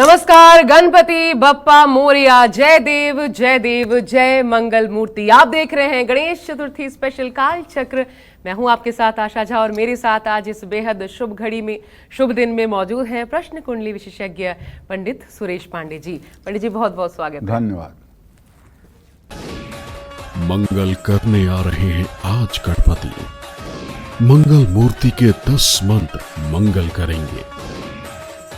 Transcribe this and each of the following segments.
नमस्कार, गणपति बप्पा मोरिया, जय देव जय देव जय मंगल मूर्ति। आप देख रहे हैं गणेश चतुर्थी स्पेशल काल चक्र। मैं हूं आपके साथ आशा झा और मेरे साथ आज इस बेहद शुभ घड़ी में, शुभ दिन में मौजूद हैं प्रश्न कुंडली विशेषज्ञ पंडित सुरेश पांडे जी। पंडित जी बहुत बहुत स्वागत है। धन्यवाद। मंगल करने आ रहे हैं आज गणपति। मंगल मूर्ति के 10 मंत्र मंगल करेंगे।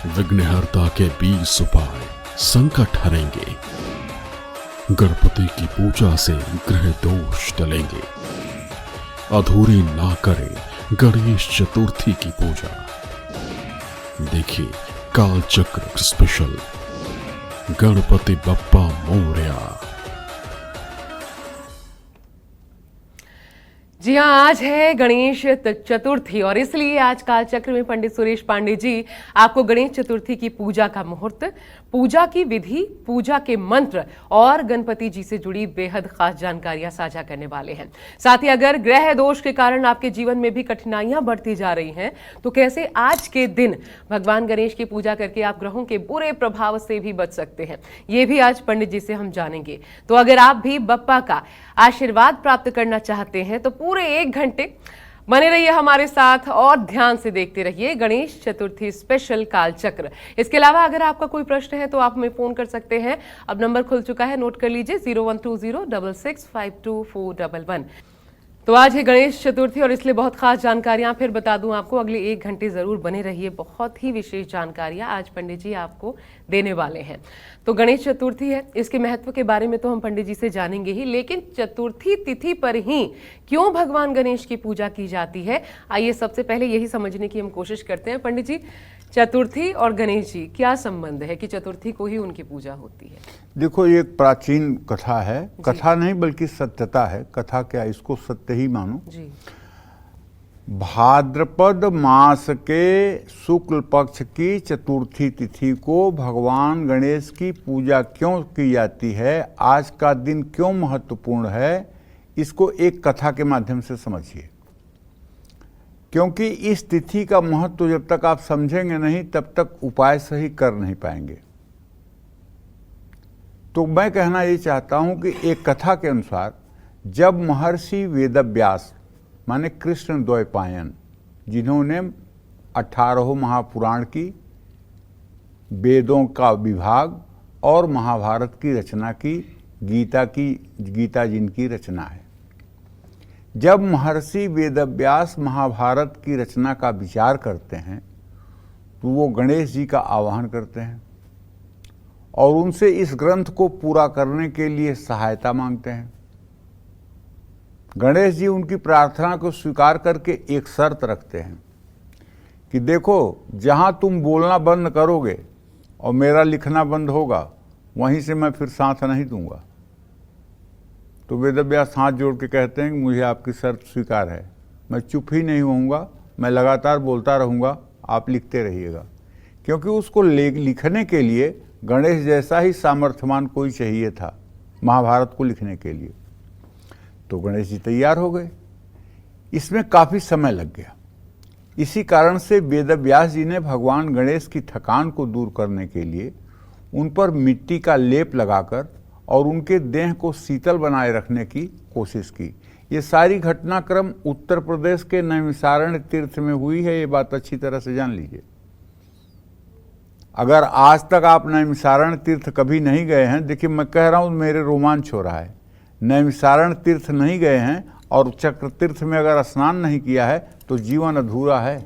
विघ्नहर्ता के 20 उपाय संकट हरेंगे। गणपति की पूजा से ग्रह दोष टलेंगे। अधूरी ना करें गणेश चतुर्थी की पूजा। देखिए काल चक्र स्पेशल गणपति बप्पा मोरया। जी हाँ, आज है गणेश चतुर्थी और इसलिए आज काल चक्र में पंडित सुरेश पांडे जी आपको गणेश चतुर्थी की पूजा का मुहूर्त, पूजा की विधि, पूजा के मंत्र और गणपति जी से जुड़ी बेहद खास जानकारियां साझा करने वाले हैं। साथ ही अगर ग्रह दोष के कारण आपके जीवन में भी कठिनाइयां बढ़ती जा रही हैं तो कैसे आज के दिन भगवान गणेश की पूजा करके आप ग्रहों के बुरे प्रभाव से भी बच सकते हैं, ये भी आज पंडित जी से हम जानेंगे। तो अगर आप भी बप्पा का आशीर्वाद प्राप्त करना चाहते हैं तो पूरे 1 घंटे बने रहिए हमारे साथ और ध्यान से देखते रहिए गणेश चतुर्थी स्पेशल काल चक्र। इसके अलावा अगर आपका कोई प्रश्न है तो आप हमें फोन कर सकते हैं। अब नंबर खुल चुका है, नोट कर लीजिए 012066524111। तो आज है गणेश चतुर्थी और इसलिए बहुत खास जानकारियां फिर बता दूं आपको, अगले 1 घंटे जरूर बने रहिए। बहुत ही विशेष जानकारियां आज पंडित जी आपको देने वाले हैं। तो गणेश चतुर्थी है, इसके महत्व के बारे में तो हम पंडित जी से जानेंगे ही, लेकिन चतुर्थी तिथि पर ही क्यों भगवान गणेश की पूजा की जाती है, आइए सबसे पहले यही समझने की हम कोशिश करते हैं। पंडित जी, चतुर्थी और गणेश जी क्या संबंध है कि चतुर्थी को ही उनकी पूजा होती है? देखो, ये एक प्राचीन कथा है। कथा नहीं बल्कि सत्यता है। कथा क्या, इसको सत्य ही मानो जी। भाद्रपद मास के शुक्ल पक्ष की चतुर्थी तिथि को भगवान गणेश की पूजा क्यों की जाती है, आज का दिन क्यों महत्वपूर्ण है, इसको एक कथा के माध्यम से समझिए। क्योंकि इस तिथि का महत्व जब तक आप समझेंगे नहीं तब तक उपाय सही कर नहीं पाएंगे। तो मैं कहना ये चाहता हूं कि एक कथा के अनुसार जब महर्षि वेदव्यास माने कृष्ण द्वैपायन, जिन्होंने 18 महापुराण की, वेदों का विभाग और महाभारत की रचना की, गीता जिनकी रचना है, जब महर्षि वेदव्यास महाभारत की रचना का विचार करते हैं तो वो गणेश जी का आवाहन करते हैं और उनसे इस ग्रंथ को पूरा करने के लिए सहायता मांगते हैं। गणेश जी उनकी प्रार्थना को स्वीकार करके एक शर्त रखते हैं कि देखो, जहां तुम बोलना बंद करोगे और मेरा लिखना बंद होगा, वहीं से मैं फिर साथ नहीं दूंगा। तो वेदव्यास हाथ जोड़ के कहते हैं कि मुझे आपकी शर्त स्वीकार है, मैं चुप ही नहीं होऊंगा, मैं लगातार बोलता रहूंगा, आप लिखते रहिएगा। क्योंकि उसको लिखने के लिए गणेश जैसा ही सामर्थ्यवान कोई चाहिए था महाभारत को लिखने के लिए। तो गणेश जी तैयार हो गए। इसमें काफ़ी समय लग गया। इसी कारण से वेदव्यास जी ने भगवान गणेश की थकान को दूर करने के लिए उन पर मिट्टी का लेप लगाकर और उनके देह को शीतल बनाए रखने की कोशिश की। ये सारी घटनाक्रम उत्तर प्रदेश के नैमिषारण्य तीर्थ में हुई है, ये बात अच्छी तरह से जान लीजिए। अगर आज तक आप नैमिषारण्य तीर्थ कभी नहीं गए हैं, देखिए मैं कह रहा हूँ मेरे रोमांच हो रहा है, नैमिषारण्य तीर्थ नहीं गए हैं और चक्र तीर्थ में अगर स्नान नहीं किया है तो जीवन अधूरा है।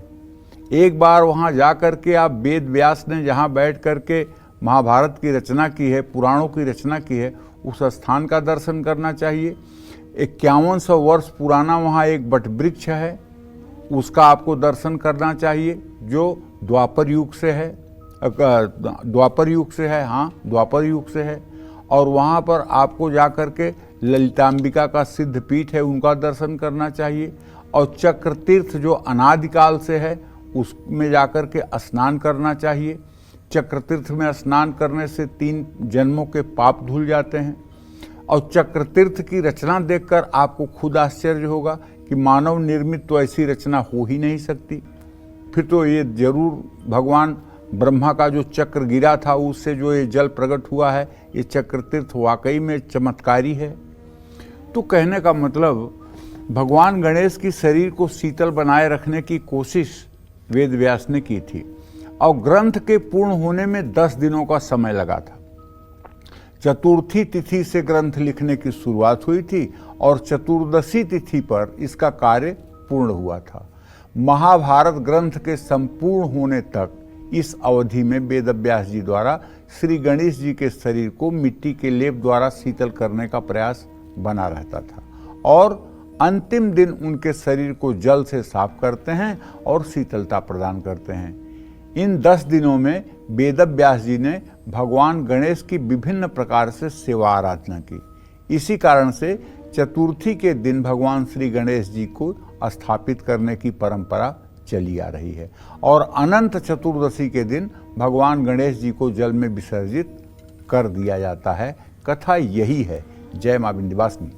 एक बार वहाँ जा कर के आप वेद व्यास ने जहाँ बैठ कर के महाभारत की रचना की है, पुराणों की रचना की है, उस स्थान का दर्शन करना चाहिए। 5100 वर्ष पुराना वहाँ एक बटवृक्ष है, उसका आपको दर्शन करना चाहिए, जो द्वापर युग से है, द्वापर युग से है। और वहाँ पर आपको जा कर के ललितांबिका का सिद्ध पीठ है, उनका दर्शन करना चाहिए। और चक्र तीर्थ जो अनादिकाल से है उसमें जा कर के स्नान करना चाहिए। चक्र तीर्थ में स्नान करने से 3 जन्मों के पाप धुल जाते हैं। और चक्र तीर्थ की रचना देखकर आपको खुद आश्चर्य होगा कि मानव निर्मित तो ऐसी रचना हो ही नहीं सकती। फिर तो ये जरूर भगवान ब्रह्मा का जो चक्र गिरा था उससे जो ये जल प्रकट हुआ है, ये चक्र तीर्थ वाकई में चमत्कारी है। तो कहने का मतलब भगवान गणेश की शरीर को शीतल बनाए रखने की कोशिश वेद व्यास ने की थी और ग्रंथ के पूर्ण होने में 10 दिनों का समय लगा था। चतुर्थी तिथि से ग्रंथ लिखने की शुरुआत हुई थी और चतुर्दशी तिथि पर इसका कार्य पूर्ण हुआ था। महाभारत ग्रंथ के संपूर्ण होने तक इस अवधि में वेदव्यास जी द्वारा श्री गणेश जी के शरीर को मिट्टी के लेप द्वारा शीतल करने का प्रयास बना रहता था और अंतिम दिन उनके शरीर को जल से साफ करते हैं और शीतलता प्रदान करते हैं। इन 10 दिनों में वेदव्यास जी ने भगवान गणेश की विभिन्न प्रकार से सेवा आराधना की। इसी कारण से चतुर्थी के दिन भगवान श्री गणेश जी को स्थापित करने की परंपरा चली आ रही है और अनंत चतुर्दशी के दिन भगवान गणेश जी को जल में विसर्जित कर दिया जाता है। कथा यही है। जय मां विंध्यवासिनी।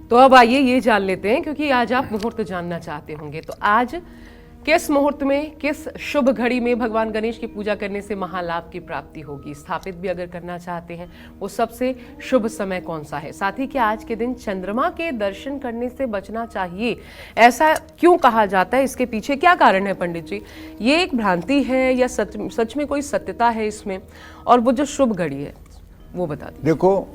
तो अब आइए ये जान लेते हैं, क्योंकि आज आप मुहूर्त जानना चाहते होंगे, तो आज किस मुहूर्त में, किस शुभ घड़ी में भगवान गणेश की पूजा करने से महालाभ की प्राप्ति होगी, स्थापित भी अगर करना चाहते हैं वो सबसे शुभ समय कौन सा है। साथ ही कि आज के दिन चंद्रमा के दर्शन करने से बचना चाहिए, ऐसा क्यों कहा जाता है, इसके पीछे क्या कारण है पंडित जी? ये एक भ्रांति है या सच में कोई सत्यता है इसमें? और वो जो शुभ घड़ी है वो बता दीजिए। देखो,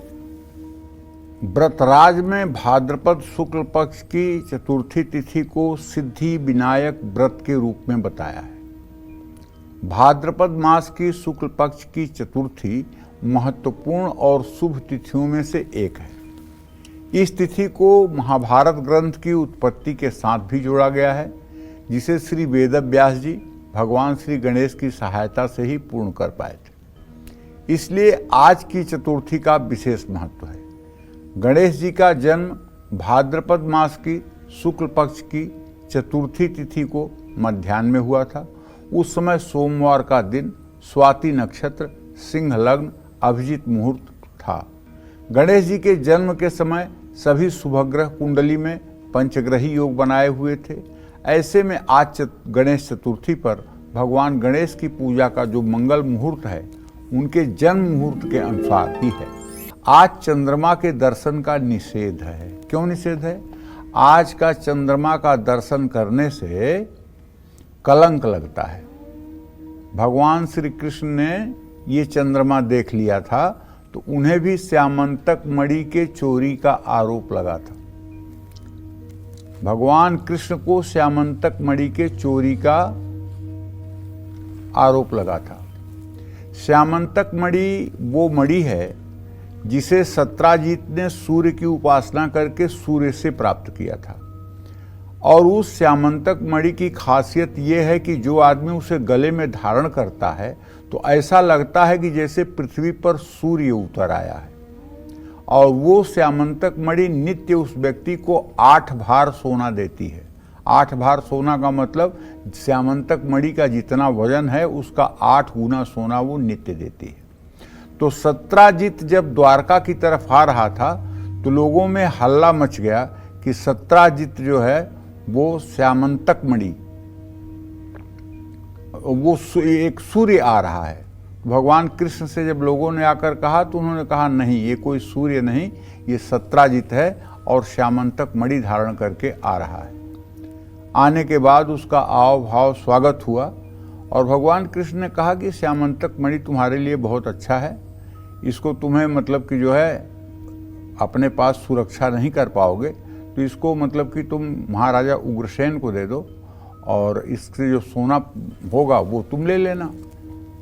व्रतराज में भाद्रपद शुक्ल पक्ष की चतुर्थी तिथि को सिद्धि विनायक व्रत के रूप में बताया है। भाद्रपद मास की शुक्ल पक्ष की चतुर्थी महत्वपूर्ण और शुभ तिथियों में से एक है। इस तिथि को महाभारत ग्रंथ की उत्पत्ति के साथ भी जोड़ा गया है, जिसे श्री वेदव्यास जी भगवान श्री गणेश की सहायता से ही पूर्ण कर पाए थे। इसलिए आज की चतुर्थी का विशेष महत्व है। गणेश जी का जन्म भाद्रपद मास की शुक्ल पक्ष की चतुर्थी तिथि को मध्याह्न में हुआ था। उस समय सोमवार का दिन, स्वाति नक्षत्र, सिंह लग्न, अभिजीत मुहूर्त था। गणेश जी के जन्म के समय सभी शुभग्रह कुंडली में पंचग्रही योग बनाए हुए थे। ऐसे में आज गणेश चतुर्थी पर भगवान गणेश की पूजा का जो मंगल मुहूर्त है उनके जन्म मुहूर्त के अनुसार ही है। आज चंद्रमा के दर्शन का निषेध है। क्यों निषेध है? आज का चंद्रमा का दर्शन करने से कलंक लगता है। भगवान श्री कृष्ण ने ये चंद्रमा देख लिया था तो उन्हें भी श्यामंतक मणि के चोरी का आरोप लगा था। भगवान कृष्ण को श्यामंतक मणि के चोरी का आरोप लगा था। श्यामंतक मणि वो मणि है जिसे सत्राजीत ने सूर्य की उपासना करके सूर्य से प्राप्त किया था और उस श्यामंतक मणि की खासियत यह है कि जो आदमी उसे गले में धारण करता है तो ऐसा लगता है कि जैसे पृथ्वी पर सूर्य उतर आया है। और वो श्यामंतक मणि नित्य उस व्यक्ति को 8 भार सोना देती है। 8 भार सोना का मतलब श्यामंतक मणि का जितना वजन है उसका 8 गुना सोना वो नित्य देती है। तो सत्राजित जब द्वारका की तरफ आ रहा था तो लोगों में हल्ला मच गया कि सत्राजित जो है वो श्यामंतक मणि, वो एक सूर्य आ रहा है। भगवान कृष्ण से जब लोगों ने आकर कहा तो उन्होंने कहा नहीं, ये कोई सूर्य नहीं, ये सत्राजित है और श्यामंतक मणि धारण करके आ रहा है। आने के बाद उसका आव भाव स्वागत हुआ और भगवान कृष्ण ने कहा कि श्यामंतक मणि तुम्हारे लिए बहुत अच्छा है, इसको तुम्हें मतलब कि जो है अपने पास सुरक्षा नहीं कर पाओगे तो इसको मतलब कि तुम महाराजा उग्रसेन को दे दो और इससे जो सोना होगा वो तुम ले लेना,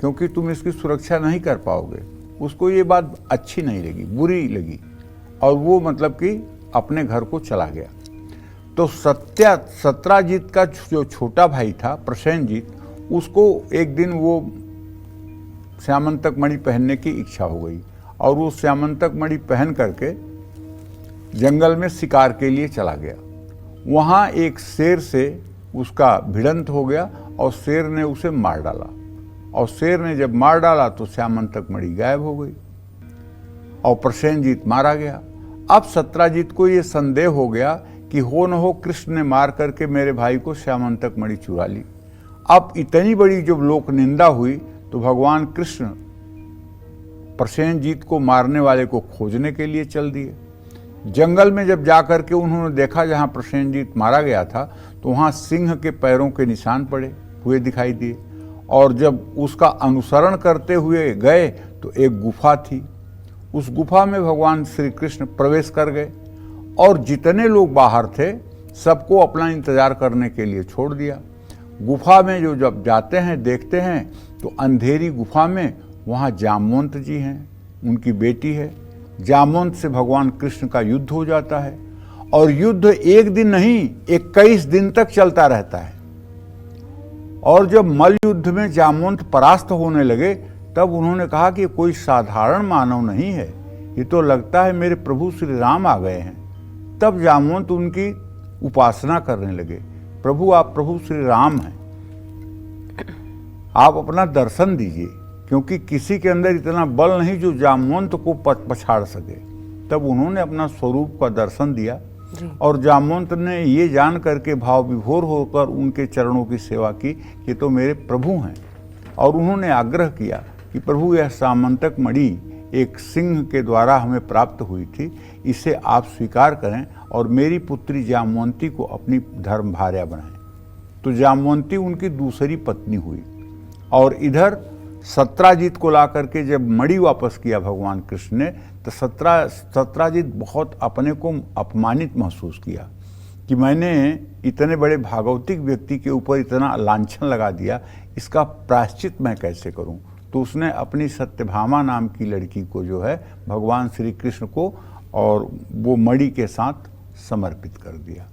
क्योंकि तुम इसकी सुरक्षा नहीं कर पाओगे। उसको ये बात अच्छी नहीं लगी, बुरी लगी और वो मतलब कि अपने घर को चला गया। तो सत्राजित का जो छोटा भाई था प्रसेनजीत, उसको एक दिन वो श्यामंतक मणि पहनने की इच्छा हो गई और वो श्यामंतक मणि पहन करके जंगल में शिकार के लिए चला गया। वहाँ एक शेर से उसका भिड़ंत हो गया और शेर ने उसे मार डाला और शेर ने जब मार डाला तो श्यामंतक मणि गायब हो गई और प्रसेनजीत मारा गया। अब सत्राजित को ये संदेह हो गया कि हो न हो कृष्ण ने मार करके मेरे भाई को श्यामंतक मणि चुरा ली। अब इतनी बड़ी जब लोक निंदा हुई तो भगवान कृष्ण प्रसेनजीत को मारने वाले को खोजने के लिए चल दिए। जंगल में जब जाकर के उन्होंने देखा जहां प्रसेनजीत मारा गया था तो वहां सिंह के पैरों के निशान पड़े हुए दिखाई दिए, और जब उसका अनुसरण करते हुए गए तो एक गुफा थी। उस गुफा में भगवान श्री कृष्ण प्रवेश कर गए और जितने लोग बाहर थे सबको अपना इंतजार करने के लिए छोड़ दिया। गुफा में जो जब जाते हैं देखते हैं तो अंधेरी गुफा में वहाँ जामवंत जी हैं, उनकी बेटी है। जामवंत से भगवान कृष्ण का युद्ध हो जाता है, और युद्ध एक दिन नहीं 21 दिन तक चलता रहता है। और जब मल्ल युद्ध में जामवंत परास्त होने लगे तब उन्होंने कहा कि कोई साधारण मानव नहीं है, ये तो लगता है मेरे प्रभु श्री राम आ गए हैं। तब जामवंत उनकी उपासना करने लगे, प्रभु आप प्रभु श्री राम हैं, आप अपना दर्शन दीजिए, क्योंकि किसी के अंदर इतना बल नहीं जो जामवंत को पछाड़ सके। तब उन्होंने अपना स्वरूप का दर्शन दिया और जामवंत ने ये जान करके भाव विभोर होकर उनके चरणों की सेवा की कि तो मेरे प्रभु हैं। और उन्होंने आग्रह किया कि प्रभु यह सामंतक मणि एक सिंह के द्वारा हमें प्राप्त हुई थी, इसे आप स्वीकार करें और मेरी पुत्री जामवंती को अपनी धर्म भार्या बनाएं। तो जामवंती उनकी दूसरी पत्नी हुई। और इधर सत्राजित को ला करके जब मणि वापस किया भगवान कृष्ण ने तो सत्राजित बहुत अपने को अपमानित महसूस किया कि मैंने इतने बड़े भागवतिक व्यक्ति के ऊपर इतना लांछन लगा दिया, इसका प्रायश्चित मैं कैसे करूं। तो उसने अपनी सत्यभामा नाम की लड़की को जो है भगवान श्री कृष्ण को और वो मणि के साथ समर्पित कर दिया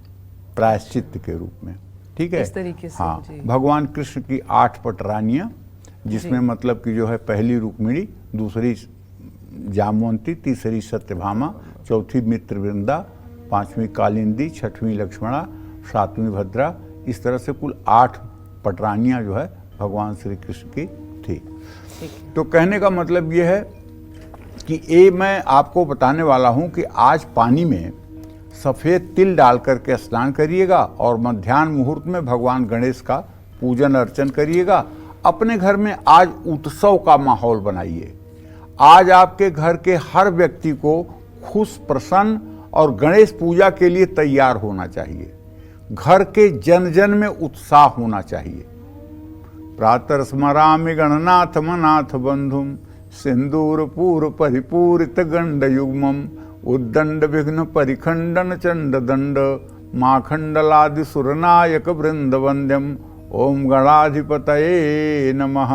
प्रायश्चित के रूप में। ठीक है, इस तरीके से। हाँ, भगवान कृष्ण की 8 पटरानियां, जिसमें मतलब कि जो है पहली रुक्मिणी, दूसरी जामवंती, तीसरी सत्यभामा, चौथी मित्रवृंदा, 5वीं कालिंदी, 6वीं लक्ष्मणा, 7वीं भद्रा, इस तरह से कुल 8 पटरानियां जो है भगवान श्री कृष्ण की थी। तो कहने का मतलब ये है कि ये मैं आपको बताने वाला हूं कि आज पानी में सफ़ेद तिल डाल करके स्नान करिएगा और मध्याह्न मुहूर्त में भगवान गणेश का पूजन अर्चन करिएगा। अपने घर में आज उत्सव का माहौल बनाइए। आज आपके घर के हर व्यक्ति को खुश, प्रसन्न और गणेश पूजा के लिए तैयार होना चाहिए। घर के जन जन में उत्साह होना चाहिए। प्रातः स्मरामि गणनाथ मनाथ बंधुम सिंदूर पूर परिपूरित गंड युग्मम उद्दंड विघ्न परिखंडन चंड दंड माखंडलादि सुरनायक वृंद वंद्यम ओम गणाधिपतये नमः।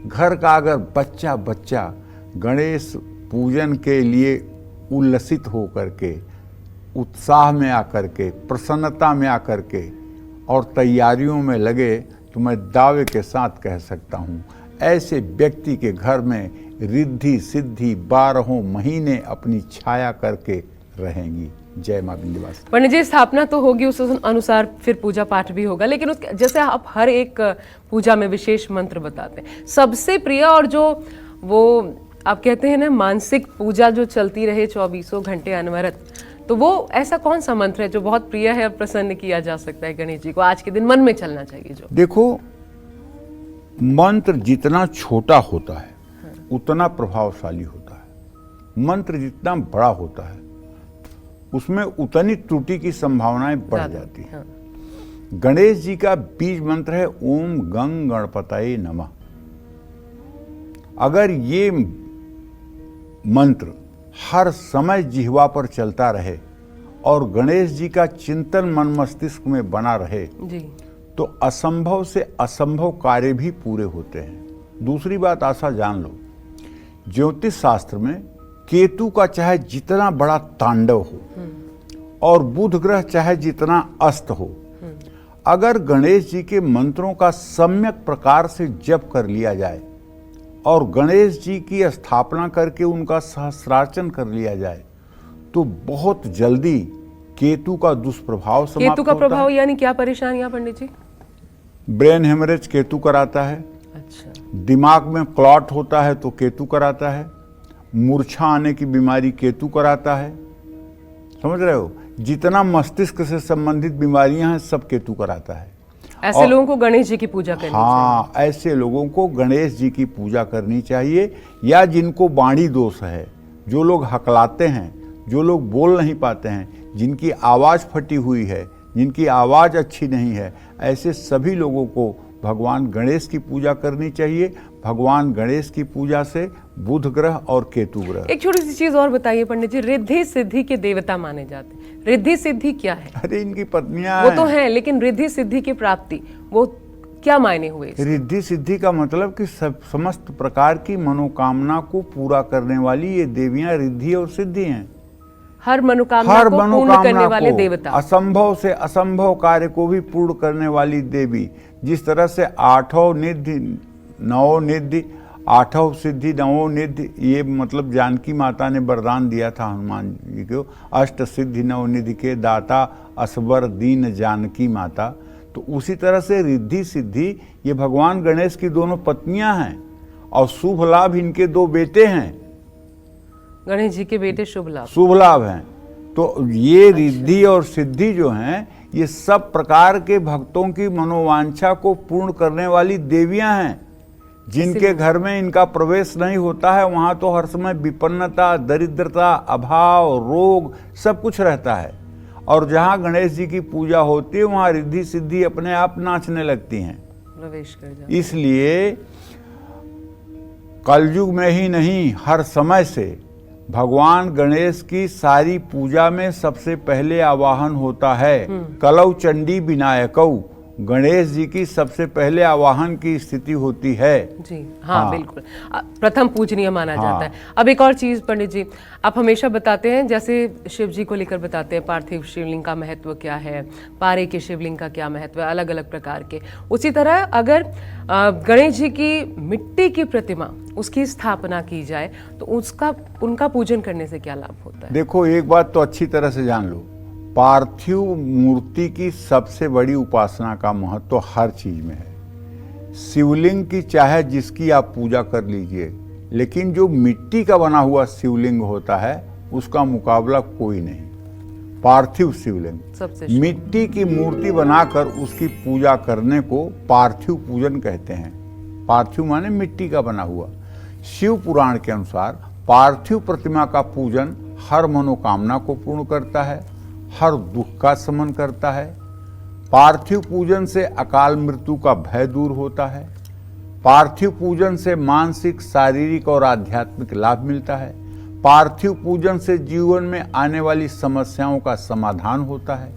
घर का अगर बच्चा गणेश पूजन के लिए उल्लसित हो करके, उत्साह में आकर के, प्रसन्नता में आकर के और तैयारियों में लगे तो मैं दावे के साथ कह सकता हूँ ऐसे व्यक्ति के घर में रिद्धि सिद्धि 12 महीने अपनी छाया करके रहेंगी। जय मां विंध्यवासिनी। पंडित जी, स्थापना तो होगी, उस अनुसार फिर पूजा पाठ भी होगा, लेकिन उसके जैसे आप हर एक पूजा में विशेष मंत्र बताते हैं, सबसे प्रिय और जो वो आप कहते हैं ना मानसिक पूजा जो चलती रहे 24 घंटे अनवरत, तो वो ऐसा कौन सा मंत्र है जो बहुत प्रिय है, प्रसन्न किया जा सकता है गणेश जी को, आज के दिन मन में चलना चाहिए? जो देखो, मंत्र जितना छोटा होता है उतना प्रभावशाली होता है। मंत्र जितना बड़ा होता है उसमें उतनी त्रुटि की संभावनाएं बढ़ जाती हैं। गणेश जी का बीज मंत्र है ओम गंग गणपतये नमः। अगर ये मंत्र हर समय जिह्वा पर चलता रहे और गणेश जी का चिंतन मन मस्तिष्क में बना रहे जी, तो असंभव से असंभव कार्य भी पूरे होते हैं। दूसरी बात आशा जान लो, ज्योतिष शास्त्र में केतु का चाहे जितना बड़ा तांडव हो और बुध ग्रह चाहे जितना अस्त हो, अगर गणेश जी के मंत्रों का सम्यक प्रकार से जप कर लिया जाए और गणेश जी की स्थापना करके उनका सहस्रार्चन कर लिया जाए तो बहुत जल्दी केतु का दुष्प्रभाव समाप्त होता है। केतु का प्रभाव यानी क्या परेशानियां पंडित जी? ब्रेन हेमरेज केतु कराता है। अच्छा। दिमाग में क्लॉट होता है तो केतु कराता है। मूर्छा आने की बीमारी केतु कराता है। समझ रहे हो? जितना मस्तिष्क से संबंधित बीमारियां हैं सब केतु कराता है। ऐसे लोगों को गणेश जी की पूजा करनी चाहिए। हाँ, ऐसे लोगों को गणेश जी की पूजा करनी चाहिए, या जिनको वाणी दोष है, जो लोग हकलाते हैं, जो लोग बोल नहीं पाते हैं, जिनकी आवाज़ फटी हुई है, जिनकी आवाज़ अच्छी नहीं है, ऐसे सभी लोगों को भगवान गणेश की पूजा करनी चाहिए। भगवान गणेश की पूजा से बुध ग्रह और केतु ग्रह। एक छोटी सी चीज और बताइए पंडित जी, रिद्धि सिद्धि के देवता माने जाते हैं, रिद्धि सिद्धि क्या है? अरे इनकी पत्नियां वो तो है, लेकिन रिद्धि सिद्धि की प्राप्ति वो क्या मायने हुए इसके? रिद्धि सिद्धि का मतलब कि समस्त प्रकार की मनोकामना को पूरा करने वाली ये देवियां रिद्धि और सिद्धि हैं। हर मनोकामना को पूर्ण करने वाले देवता, असंभव से असंभव कार्य को भी पूर्ण करने वाली देवी। जिस तरह से आठों निधि नवो निधि, आठों सिद्धि नवो निधि, ये मतलब जानकी माता ने वरदान दिया था हनुमान जी को, अष्ट सिद्धि नवनिधि के दाता असबर दीन जानकी माता। तो उसी तरह से रिद्धि सिद्धि ये भगवान गणेश की दोनों पत्नियां हैं, और शुभ लाभ इनके दो बेटे हैं। गणेश जी के बेटे शुभ लाभ, शुभ लाभ हैं। तो ये रिद्धि और सिद्धि जो हैं, ये सब प्रकार के भक्तों की मनोवांछा को पूर्ण करने वाली देवियां हैं। जिनके घर में इनका प्रवेश नहीं होता है, वहां तो हर समय विपन्नता, दरिद्रता, अभाव, रोग सब कुछ रहता है। और जहां गणेश जी की पूजा होती है, वहां रिद्धि सिद्धि अपने आप नाचने लगती हैं, प्रवेश कर जाते। इसलिए कलयुग में ही नहीं, हर समय से भगवान गणेश की सारी पूजा में सबसे पहले आवाहन होता है। कलौ चंडी विनायकौ, गणेश जी की सबसे पहले आवाहन की स्थिति होती है जी। हाँ, बिल्कुल, प्रथम पूजनीय माना जाता है। अब एक और चीज पंडित जी, आप हमेशा बताते हैं, जैसे शिव जी को लेकर बताते हैं, पार्थिव शिवलिंग का महत्व क्या है, पारे के शिवलिंग का क्या महत्व है, अलग अलग प्रकार के। उसी तरह अगर गणेश जी की मिट्टी की प्रतिमा, उसकी स्थापना की जाए तो उनका पूजन करने से क्या लाभ होता है? देखो, एक बात तो अच्छी तरह से जान लो, पार्थिव मूर्ति की सबसे बड़ी उपासना का महत्व तो हर चीज में है। शिवलिंग की चाहे जिसकी आप पूजा कर लीजिए, लेकिन जो मिट्टी का बना हुआ शिवलिंग होता है, उसका मुकाबला कोई नहीं। पार्थिव शिवलिंग, सबसे मिट्टी की मूर्ति बनाकर उसकी पूजा करने को पार्थिव पूजन कहते हैं। पार्थिव माने मिट्टी का बना हुआ। शिव पुराण के अनुसार पार्थिव प्रतिमा का पूजन हर मनोकामना को पूर्ण करता है, हर दुख का शमन करता है। पार्थिव पूजन से अकाल मृत्यु का भय दूर होता है। पार्थिव पूजन से मानसिक, शारीरिक और आध्यात्मिक लाभ मिलता है। पार्थिव पूजन से जीवन में आने वाली समस्याओं का समाधान होता है।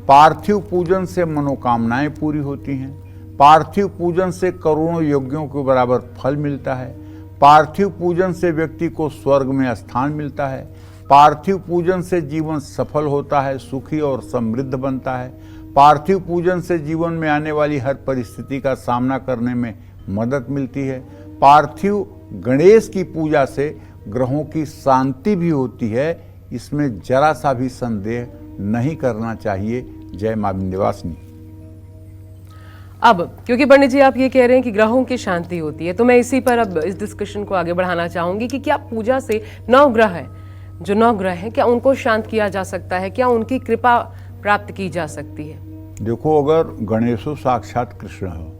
पार्थिव पूजन से मनोकामनाएं पूरी होती हैं। पार्थिव पूजन से करोड़ों यज्ञों के बराबर फल मिलता है। पार्थिव पूजन से व्यक्ति को स्वर्ग में स्थान मिलता है। पार्थिव पूजन से जीवन सफल होता है, सुखी और समृद्ध बनता है। पार्थिव पूजन से जीवन में आने वाली हर परिस्थिति का सामना करने में मदद मिलती है। पार्थिव गणेश की पूजा से ग्रहों की शांति भी होती है, इसमें जरा सा भी संदेह नहीं करना चाहिए। जय मां विंध्यवासिनी। अब क्योंकि पंडित जी आप ये कह रहे हैं कि ग्रहों की शांति होती है, तो मैं इसी पर अब इस डिस्कशन को आगे बढ़ाना चाहूंगी कि क्या पूजा से नवग्रह है, जो नवग्रह हैं, क्या उनको शांत किया जा सकता है? क्या उनकी कृपा प्राप्त की जा सकती है? देखो, अगर गणेशो साक्षात कृष्ण हो,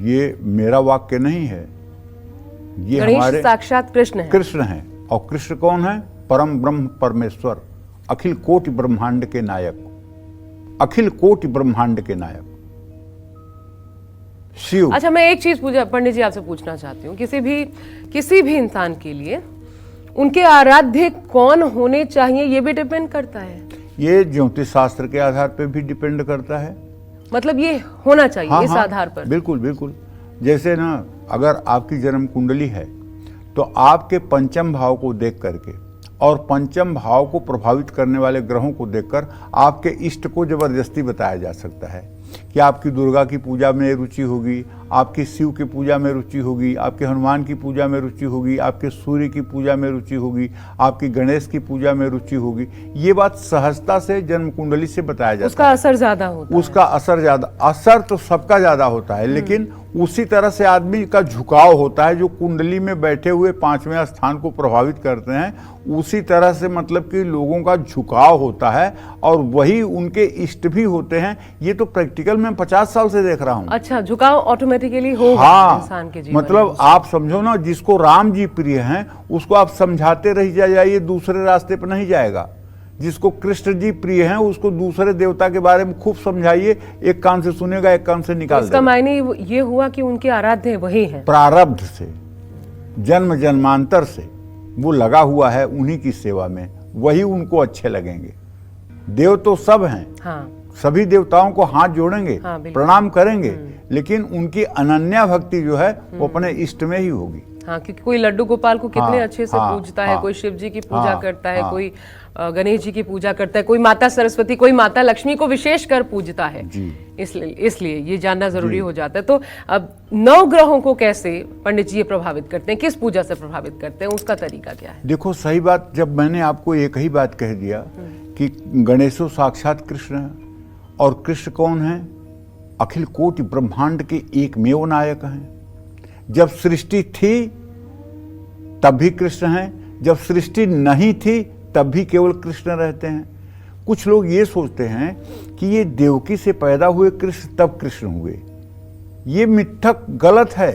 ये मेरा वाक्य नहीं है, ये हमारे साक्षात कृष्ण हैं। कृष्ण हैं। और कृष्ण कौन है? परम ब्रह्म परमेश्वर, अखिल कोटि ब्रह्मांड के नायक, अखिल कोटि ब्रह्मांड के नायक शिव। अच्छा, मैं एक चीज पंडित जी आपसे पूछना चाहती हूँ, किसी भी इंसान के लिए उनके आराध्य कौन होने चाहिए, ये भी डिपेंड करता है? ये ज्योतिष शास्त्र के आधार पर भी डिपेंड करता है। मतलब ये होना चाहिए, हाँ, इस हाँ, आधार पर? बिल्कुल बिल्कुल। जैसे ना, अगर आपकी जन्म कुंडली है तो आपके पंचम भाव को देख करके और पंचम भाव को प्रभावित करने वाले ग्रहों को देखकर आपके इष्ट को जबरदस्ती बताया जा सकता है कि आपकी दुर्गा की पूजा में रुचि होगी, आपकी शिव की पूजा में रुचि होगी, आपके हनुमान की पूजा में रुचि होगी, आपके सूर्य की पूजा में रुचि होगी, आपकी गणेश की पूजा में रुचि होगी। ये बात सहजता से जन्म कुंडली से बताया जाता है। उसका असर ज्यादा होता है। उसका असर ज्यादा, असर तो सबका ज्यादा होता है, लेकिन उसी तरह से आदमी का झुकाव होता है, जो कुंडली में बैठे हुए 5वें स्थान को प्रभावित करते हैं, उसी तरह से मतलब कि लोगों का झुकाव होता है और वही उनके इष्ट भी होते हैं। ये तो प्रैक्टिकल मैं 50 साल से देख रहा हूँ। अच्छा, झुकाव ऑटोमेटिकली होगा हाँ, इंसान के जीवन मतलब में। आप समझो ना, जिसको राम जी प्रिय हैं उसको आप समझाते रह जाइए, दूसरे रास्ते पर नहीं जाएगा। जिसको कृष्ण जी प्रिय हैं उसको दूसरे देवता के बारे में खूब समझाइए, एक कान से सुनेगा एक कान से निकाल इसका देगा। मायने ये हुआ कि उनके आराध्य वही हैं। प्रारब्ध से, जन्म जन्मांतर से वो लगा हुआ है उन्हीं की सेवा में, वही उनको अच्छे लगेंगे। देव तो सब हैं, हाँ, सभी देवताओं को हाथ जोड़ेंगे, हाँ, बिल्कुल। प्रणाम करेंगे, लेकिन उनकी अनन्या भक्ति जो है वो अपने इष्ट में ही होगी। हाँ, क्योंकि कोई लड्डू गोपाल को कितने हाँ, अच्छे से हाँ, पूजता है, हाँ, कोई शिव जी की पूजा हाँ, करता है, हाँ। कोई गणेश जी की पूजा करता है, कोई माता सरस्वती, कोई माता लक्ष्मी को विशेष कर पूजता है। जी। इसलिए ये जानना जरूरी हो जाता है। तो अब नवग्रहों को कैसे पंडित जी ये प्रभावित करते हैं, किस पूजा से प्रभावित करते हैं, उसका तरीका क्या है? देखो, सही बात, जब मैंने आपको एक ही बात कह दिया कि गणेशो साक्षात कृष्ण है, और कृष्ण कौन है? अखिल कोटि ब्रह्मांड के एकमेव नायक हैं। जब सृष्टि थी तब भी कृष्ण हैं, जब सृष्टि नहीं थी तब भी केवल कृष्ण रहते हैं। कुछ लोग ये सोचते हैं कि ये देवकी से पैदा हुए कृष्ण तब कृष्ण हुए। ये मिथक गलत है।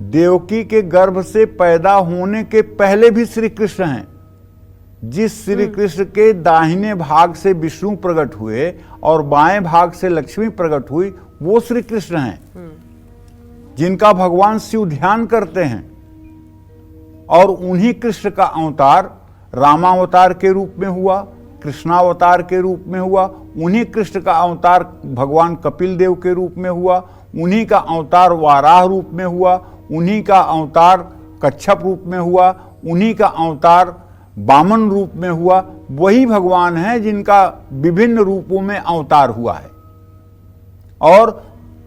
देवकी के गर्भ से पैदा होने के पहले भी श्री कृष्ण हैं। जिस श्री कृष्ण के दाहिने भाग से विष्णु प्रकट हुए और बाएं भाग से लक्ष्मी प्रकट हुई, वो श्री कृष्ण हैं, जिनका भगवान शिव ध्यान करते हैं। और उन्हीं कृष्ण का अवतार रामावतार के रूप में हुआ, कृष्णावतार के रूप में हुआ। उन्हीं कृष्ण का अवतार भगवान कपिल देव के रूप में हुआ, उन्हीं का अवतार वाराह रूप में हुआ, उन्हीं का अवतार कच्छप रूप में हुआ, उन्हीं का अवतार वामन रूप में हुआ। वही भगवान है जिनका विभिन्न रूपों में अवतार हुआ है। और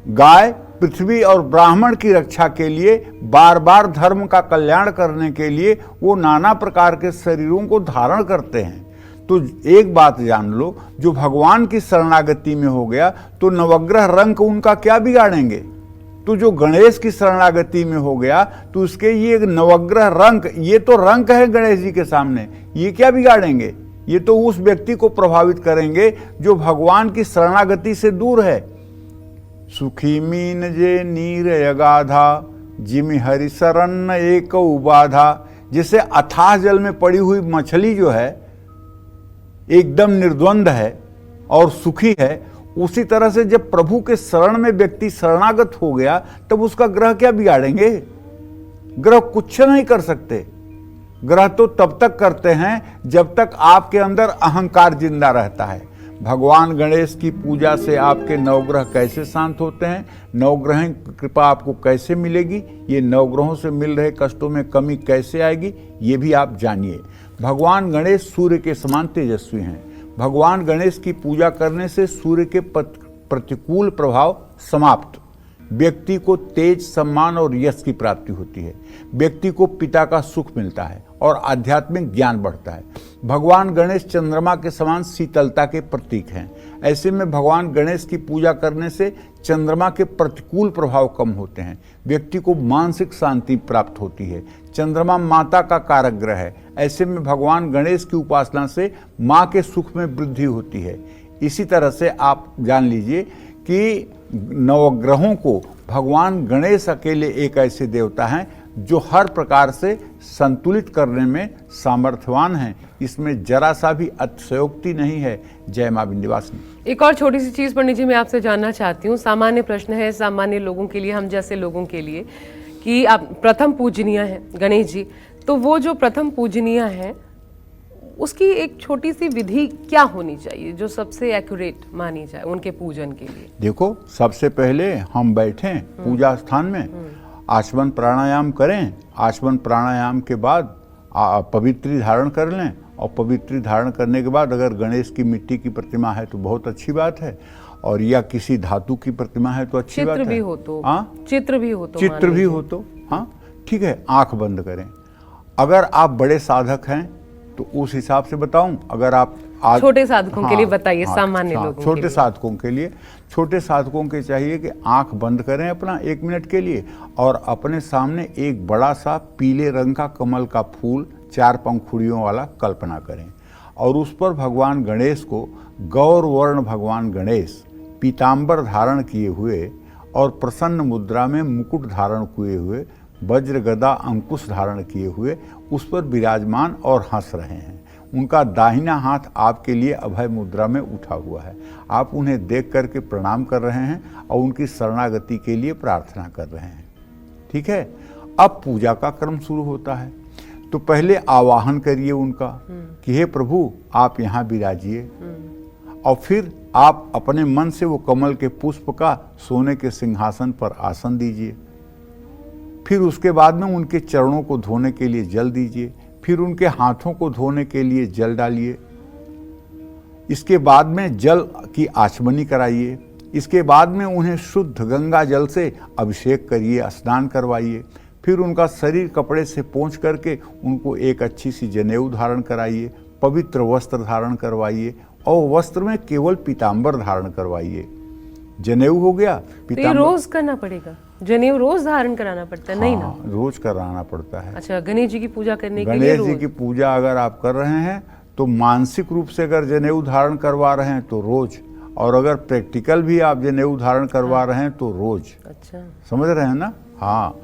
गाय, पृथ्वी और ब्राह्मण की रक्षा के लिए, बार बार धर्म का कल्याण करने के लिए वो नाना प्रकार के शरीरों को धारण करते हैं। तो एक बात जान लो, जो भगवान की शरणागति में हो गया तो नवग्रह रंक उनका क्या बिगाड़ेंगे। तो जो गणेश की शरणागति में हो गया तो उसके ये नवग्रह रंक, ये तो रंक है गणेश जी के सामने, ये क्या बिगाड़ेंगे। ये तो उस व्यक्ति को प्रभावित करेंगे जो भगवान की शरणागति से दूर है। सुखी मीन जे नीर अगाधा, जिमि हरि शरण एक उबाधा। जैसे अथाह जल में पड़ी हुई मछली जो है एकदम निर्द्वंद है और सुखी है, उसी तरह से जब प्रभु के शरण में व्यक्ति शरणागत हो गया तब उसका ग्रह क्या बिगाड़ेंगे। ग्रह कुछ नहीं कर सकते। ग्रह तो तब तक करते हैं जब तक आपके अंदर अहंकार जिंदा रहता है। भगवान गणेश की पूजा से आपके नवग्रह कैसे शांत होते हैं, नवग्रह की कृपा आपको कैसे मिलेगी, ये नवग्रहों से मिल रहे कष्टों में कमी कैसे आएगी, ये भी आप जानिए। भगवान गणेश सूर्य के समान तेजस्वी हैं। भगवान गणेश की पूजा करने से सूर्य के प्रतिकूल प्रभाव समाप्त, व्यक्ति को तेज, सम्मान और यश की प्राप्ति होती है। व्यक्ति को पिता का सुख मिलता है और आध्यात्मिक ज्ञान बढ़ता है। भगवान गणेश चंद्रमा के समान शीतलता के प्रतीक हैं। ऐसे में भगवान गणेश की पूजा करने से चंद्रमा के प्रतिकूल प्रभाव कम होते हैं, व्यक्ति को मानसिक शांति प्राप्त होती है। चंद्रमा माता का कारक ग्रह है। ऐसे में भगवान गणेश की उपासना से माँ के सुख में वृद्धि होती है। इसी तरह से आप जान लीजिए कि नवग्रहों को भगवान गणेश अकेले एक ऐसे देवता हैं जो हर प्रकार से संतुलित करने में सामर्थ्यवान हैं। इसमें जरा सा भी अतिशयोक्ति नहीं है। जय मां विंध्यवासिनी। एक और छोटी सी चीज पंडित जी मैं आपसे जानना चाहती हूँ, सामान्य प्रश्न है सामान्य लोगों के लिए, हम जैसे लोगों के लिए, कि आप प्रथम पूजनीय है गणेश जी, तो वो जो प्रथम पूजनीय है उसकी एक छोटी सी विधि क्या होनी चाहिए जो सबसे एक्यूरेट मानी जाए उनके पूजन के लिए? देखो, सबसे पहले हम बैठें पूजा स्थान में, आचमन प्राणायाम करें। आचमन प्राणायाम के बाद पवित्री धारण कर लें, और पवित्री धारण करने के बाद अगर गणेश की मिट्टी की प्रतिमा है तो बहुत अच्छी बात है, और या किसी धातु की प्रतिमा है तो अच्छी बात है। चित्र भी हो तो, चित्र भी हो तो हाँ ठीक है। आंख बंद करें। अगर आप बड़े साधक हैं तो उस हिसाब से बताऊं। अगर आप आज छोटे साधकों के लिए बताइए, सामान्य लोगों के छोटे लिए। साधकों के लिए, छोटे साधकों के चाहिए कि आंख बंद करें अपना 1 मिनट के लिए और अपने सामने एक बड़ा सा पीले रंग का कमल का फूल 4 पंखुड़ियों वाला कल्पना करें और उस पर भगवान गणेश को गौर वर्ण भगवान गणेश पीताम्बर धारण किए हुए और प्रसन्न मुद्रा में मुकुट धारण किए हुए, वज्र गदा अंकुश धारण किए हुए उस पर विराजमान और हंस रहे हैं। उनका दाहिना हाथ आपके लिए अभय मुद्रा में उठा हुआ है। आप उन्हें देख करके प्रणाम कर रहे हैं और उनकी शरणागति के लिए प्रार्थना कर रहे हैं। ठीक है, अब पूजा का क्रम शुरू होता है। तो पहले आवाहन करिए उनका कि हे प्रभु आप यहाँ विराजिए, और फिर आप अपने मन से वो कमल के पुष्प का सोने के सिंहासन पर आसन दीजिए। फिर उसके बाद में उनके चरणों को धोने के लिए जल दीजिए, फिर उनके हाथों को धोने के लिए जल डालिए। इसके बाद में जल की आचमनी कराइए। इसके बाद में उन्हें शुद्ध गंगा जल से अभिषेक करिए, स्नान करवाइए। फिर उनका शरीर कपड़े से पोंछ करके उनको एक अच्छी सी जनेऊ धारण कराइए, पवित्र वस्त्र धारण करवाइए और वस्त्र में केवल पीताम्बर धारण करवाइए। जनेऊ हो गया, तो ये रोज करना पड़ेगा? जनेऊ रोज धारण कराना पड़ता है? नहीं ना, रोज कराना पड़ता है। अच्छा, गणेश जी की पूजा करने के लिए गणेश रोज? जी की पूजा अगर आप कर रहे हैं तो मानसिक रूप से अगर जनेऊ धारण करवा रहे हैं तो रोज, और अगर प्रैक्टिकल भी आप जनेऊ धारण करवा रहे हैं तो रोज। अच्छा, समझ रहे हैं ना? हाँ,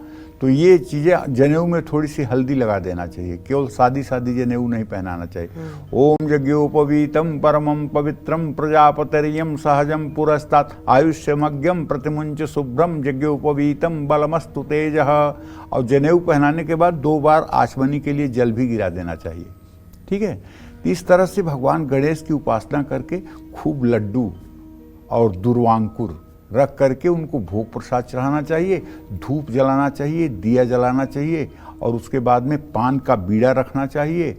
तो ये चीजें, जनेऊ में थोड़ी सी हल्दी लगा देना चाहिए, केवल सादी सादी जनेऊ नहीं पहनाना चाहिए। ओम यज्ञोपवीतम परमं पवित्रम प्रजापतिर्यं सहजम पुरस्तात् आयुष्यमग्यम प्रतिमुंच शुभ्रम यज्ञोपवीतम बलमस्तु तेजः। और जनेऊ पहनाने के बाद 2 बार आचमनी के लिए जल भी गिरा देना चाहिए। ठीक है, इस तरह से भगवान गणेश की उपासना करके खूब लड्डू और दुर्वांकुर रख करके उनको भोग प्रसाद चढ़ाना चाहिए, धूप जलाना चाहिए, दिया जलाना चाहिए, और उसके बाद में पान का बीड़ा रखना चाहिए,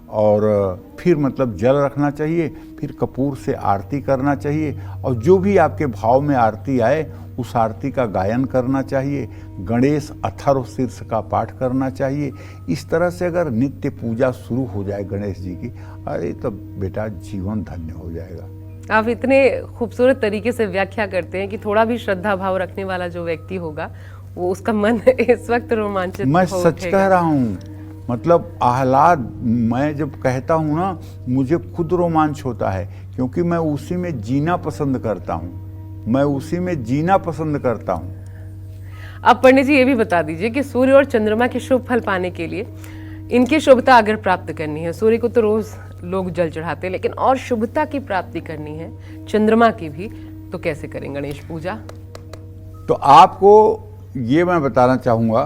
और फिर मतलब जल रखना चाहिए, फिर कपूर से आरती करना चाहिए, और जो भी आपके भाव में आरती आए उस आरती का गायन करना चाहिए। गणेश अथर्व शीर्ष का पाठ करना चाहिए। इस तरह से अगर नित्य पूजा शुरू हो जाए गणेश जी की, अरे तो बेटा जीवन धन्य हो जाएगा। आप इतने खूबसूरत तरीके से व्याख्या करते हैं कि थोड़ा भी श्रद्धा भाव रखने वाला जो व्यक्ति होगा वो, उसका मन इस वक्त रोमांचित मैं हो सच उठेगा। कह रहा हूँ, मतलब आह्लाद, मैं जब कहता हूँ ना मुझे खुद रोमांच होता है, क्योंकि मैं उसी में जीना पसंद करता हूँ, मैं उसी में जीना पसंद करता हूँ। अब पंडित जी ये भी बता दीजिए कि सूर्य और चंद्रमा के शुभ फल पाने के लिए, इनकी शुभता अगर प्राप्त करनी है, सूर्य को तो रोज लोग जल चढ़ाते हैं, लेकिन और शुभता की प्राप्ति करनी है चंद्रमा की भी, तो कैसे करें गणेश पूजा? तो आपको ये मैं बताना चाहूँगा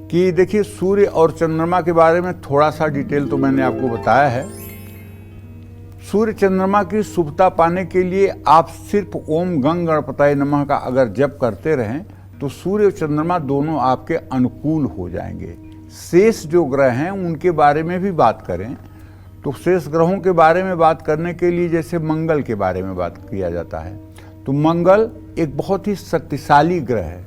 कि देखिए, सूर्य और चंद्रमा के बारे में थोड़ा सा डिटेल तो मैंने आपको बताया है। सूर्य चंद्रमा की शुभता पाने के लिए आप सिर्फ ओम गंग गणपताय नमः का अगर जप करते रहें तो सूर्य और चंद्रमा दोनों आपके अनुकूल हो जाएंगे। शेष जो ग्रह हैं उनके बारे में भी बात करें तो शेष ग्रहों के बारे में बात करने के लिए जैसे मंगल के बारे में बात किया जाता है, तो मंगल एक बहुत ही शक्तिशाली ग्रह है।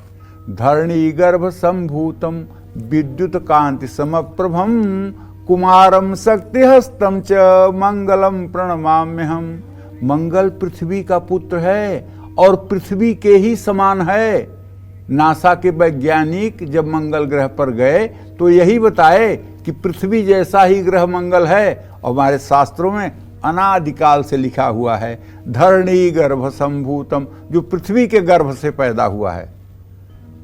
धरणी गर्भ संभूतम विद्युत कांति समप्रभम कुमारम शक्ति हस्तम च मंगलम प्रणमाम्यहम। मंगल पृथ्वी का पुत्र है और पृथ्वी के ही समान है। नासा के वैज्ञानिक जब मंगल ग्रह पर गए तो यही बताए कि पृथ्वी जैसा ही ग्रह मंगल है, और हमारे शास्त्रों में अनादिकाल से लिखा हुआ है धरणी गर्भ संभूतम, जो पृथ्वी के गर्भ से पैदा हुआ है।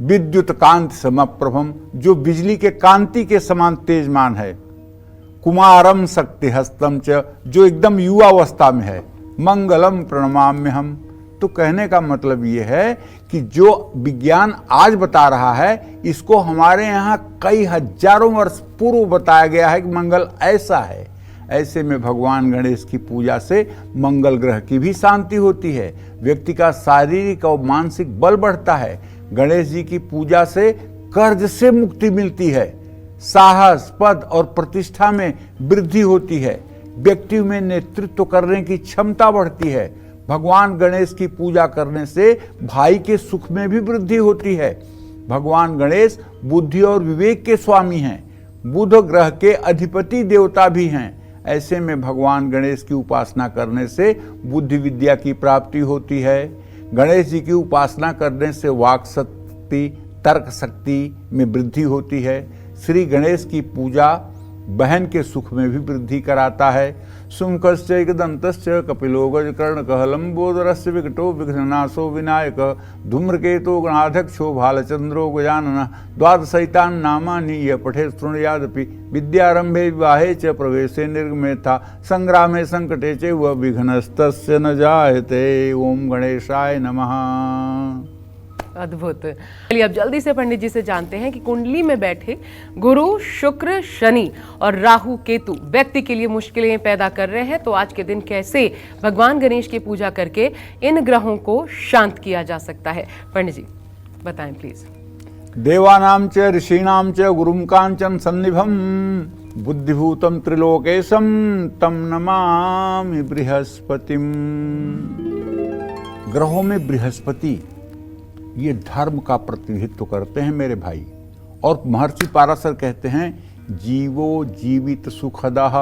विद्युत कांति समप्रभम, जो बिजली के कांति के समान तेजमान है। कुमारम शक्ति हस्तम च, जो एकदम युवावस्था में है। मंगलम प्रणमाम्यहम। तो कहने का मतलब ये है कि जो विज्ञान आज बता रहा है, इसको हमारे यहाँ कई हजारों वर्ष पूर्व बताया गया है कि मंगल ऐसा है। ऐसे में भगवान गणेश की पूजा से मंगल ग्रह की भी शांति होती है, व्यक्ति का शारीरिक और मानसिक बल बढ़ता है। गणेश जी की पूजा से कर्ज से मुक्ति मिलती है, साहस, पद और प्रतिष्ठा में वृद्धि होती है, व्यक्ति में नेतृत्व करने की क्षमता बढ़ती है। भगवान गणेश की पूजा करने से भाई के सुख में भी वृद्धि होती है। भगवान गणेश बुद्धि और विवेक के स्वामी हैं। बुध ग्रह के अधिपति देवता भी हैं। ऐसे में भगवान गणेश की उपासना करने से बुद्धि विद्या की प्राप्ति होती है। गणेश जी की उपासना करने से वाक शक्ति, तर्क शक्ति में वृद्धि होती है। श्री गणेश की पूजा बहन के सुख में भी वृद्धि कराता है। शुंकश्च एकदंतश्च कपिलो गजकर्णकः लंबोदरस्य विकटो विघ्ननाशो विनायक धूम्रकेतो गणाध्यक्षो भालचंद्रो गजाननः द्वादशैतान् नामानि यः पठेत् शृणुयादपि विद्यारंभे विवाहे च प्रवेशे निर्गमे था संग्रामे संकटे च वह विघ्नस्तस्य न जायते। ओम गणेशाय नमः। अद्भुत। चलिए अब जल्दी से पंडित जी से जानते हैं कि कुंडली में बैठे गुरु, शुक्र, शनि और राहु केतु व्यक्ति के लिए मुश्किलें पैदा कर रहे हैं, तो आज के दिन कैसे भगवान गणेश की पूजा करके इन ग्रहों को शांत किया जा सकता है। पंडित जी बताएं प्लीज। देवानां च ऋषीणां च गुरुं कांचन सन्निभं बुद्धिभूतं त्रिलोकेशं तं नमामि बृहस्पतिम। ग्रहों में बृहस्पति ये धर्म का प्रतिनिधित्व करते हैं मेरे भाई। और महर्षि पाराशर कहते हैं जीवो जीवित सुखदः,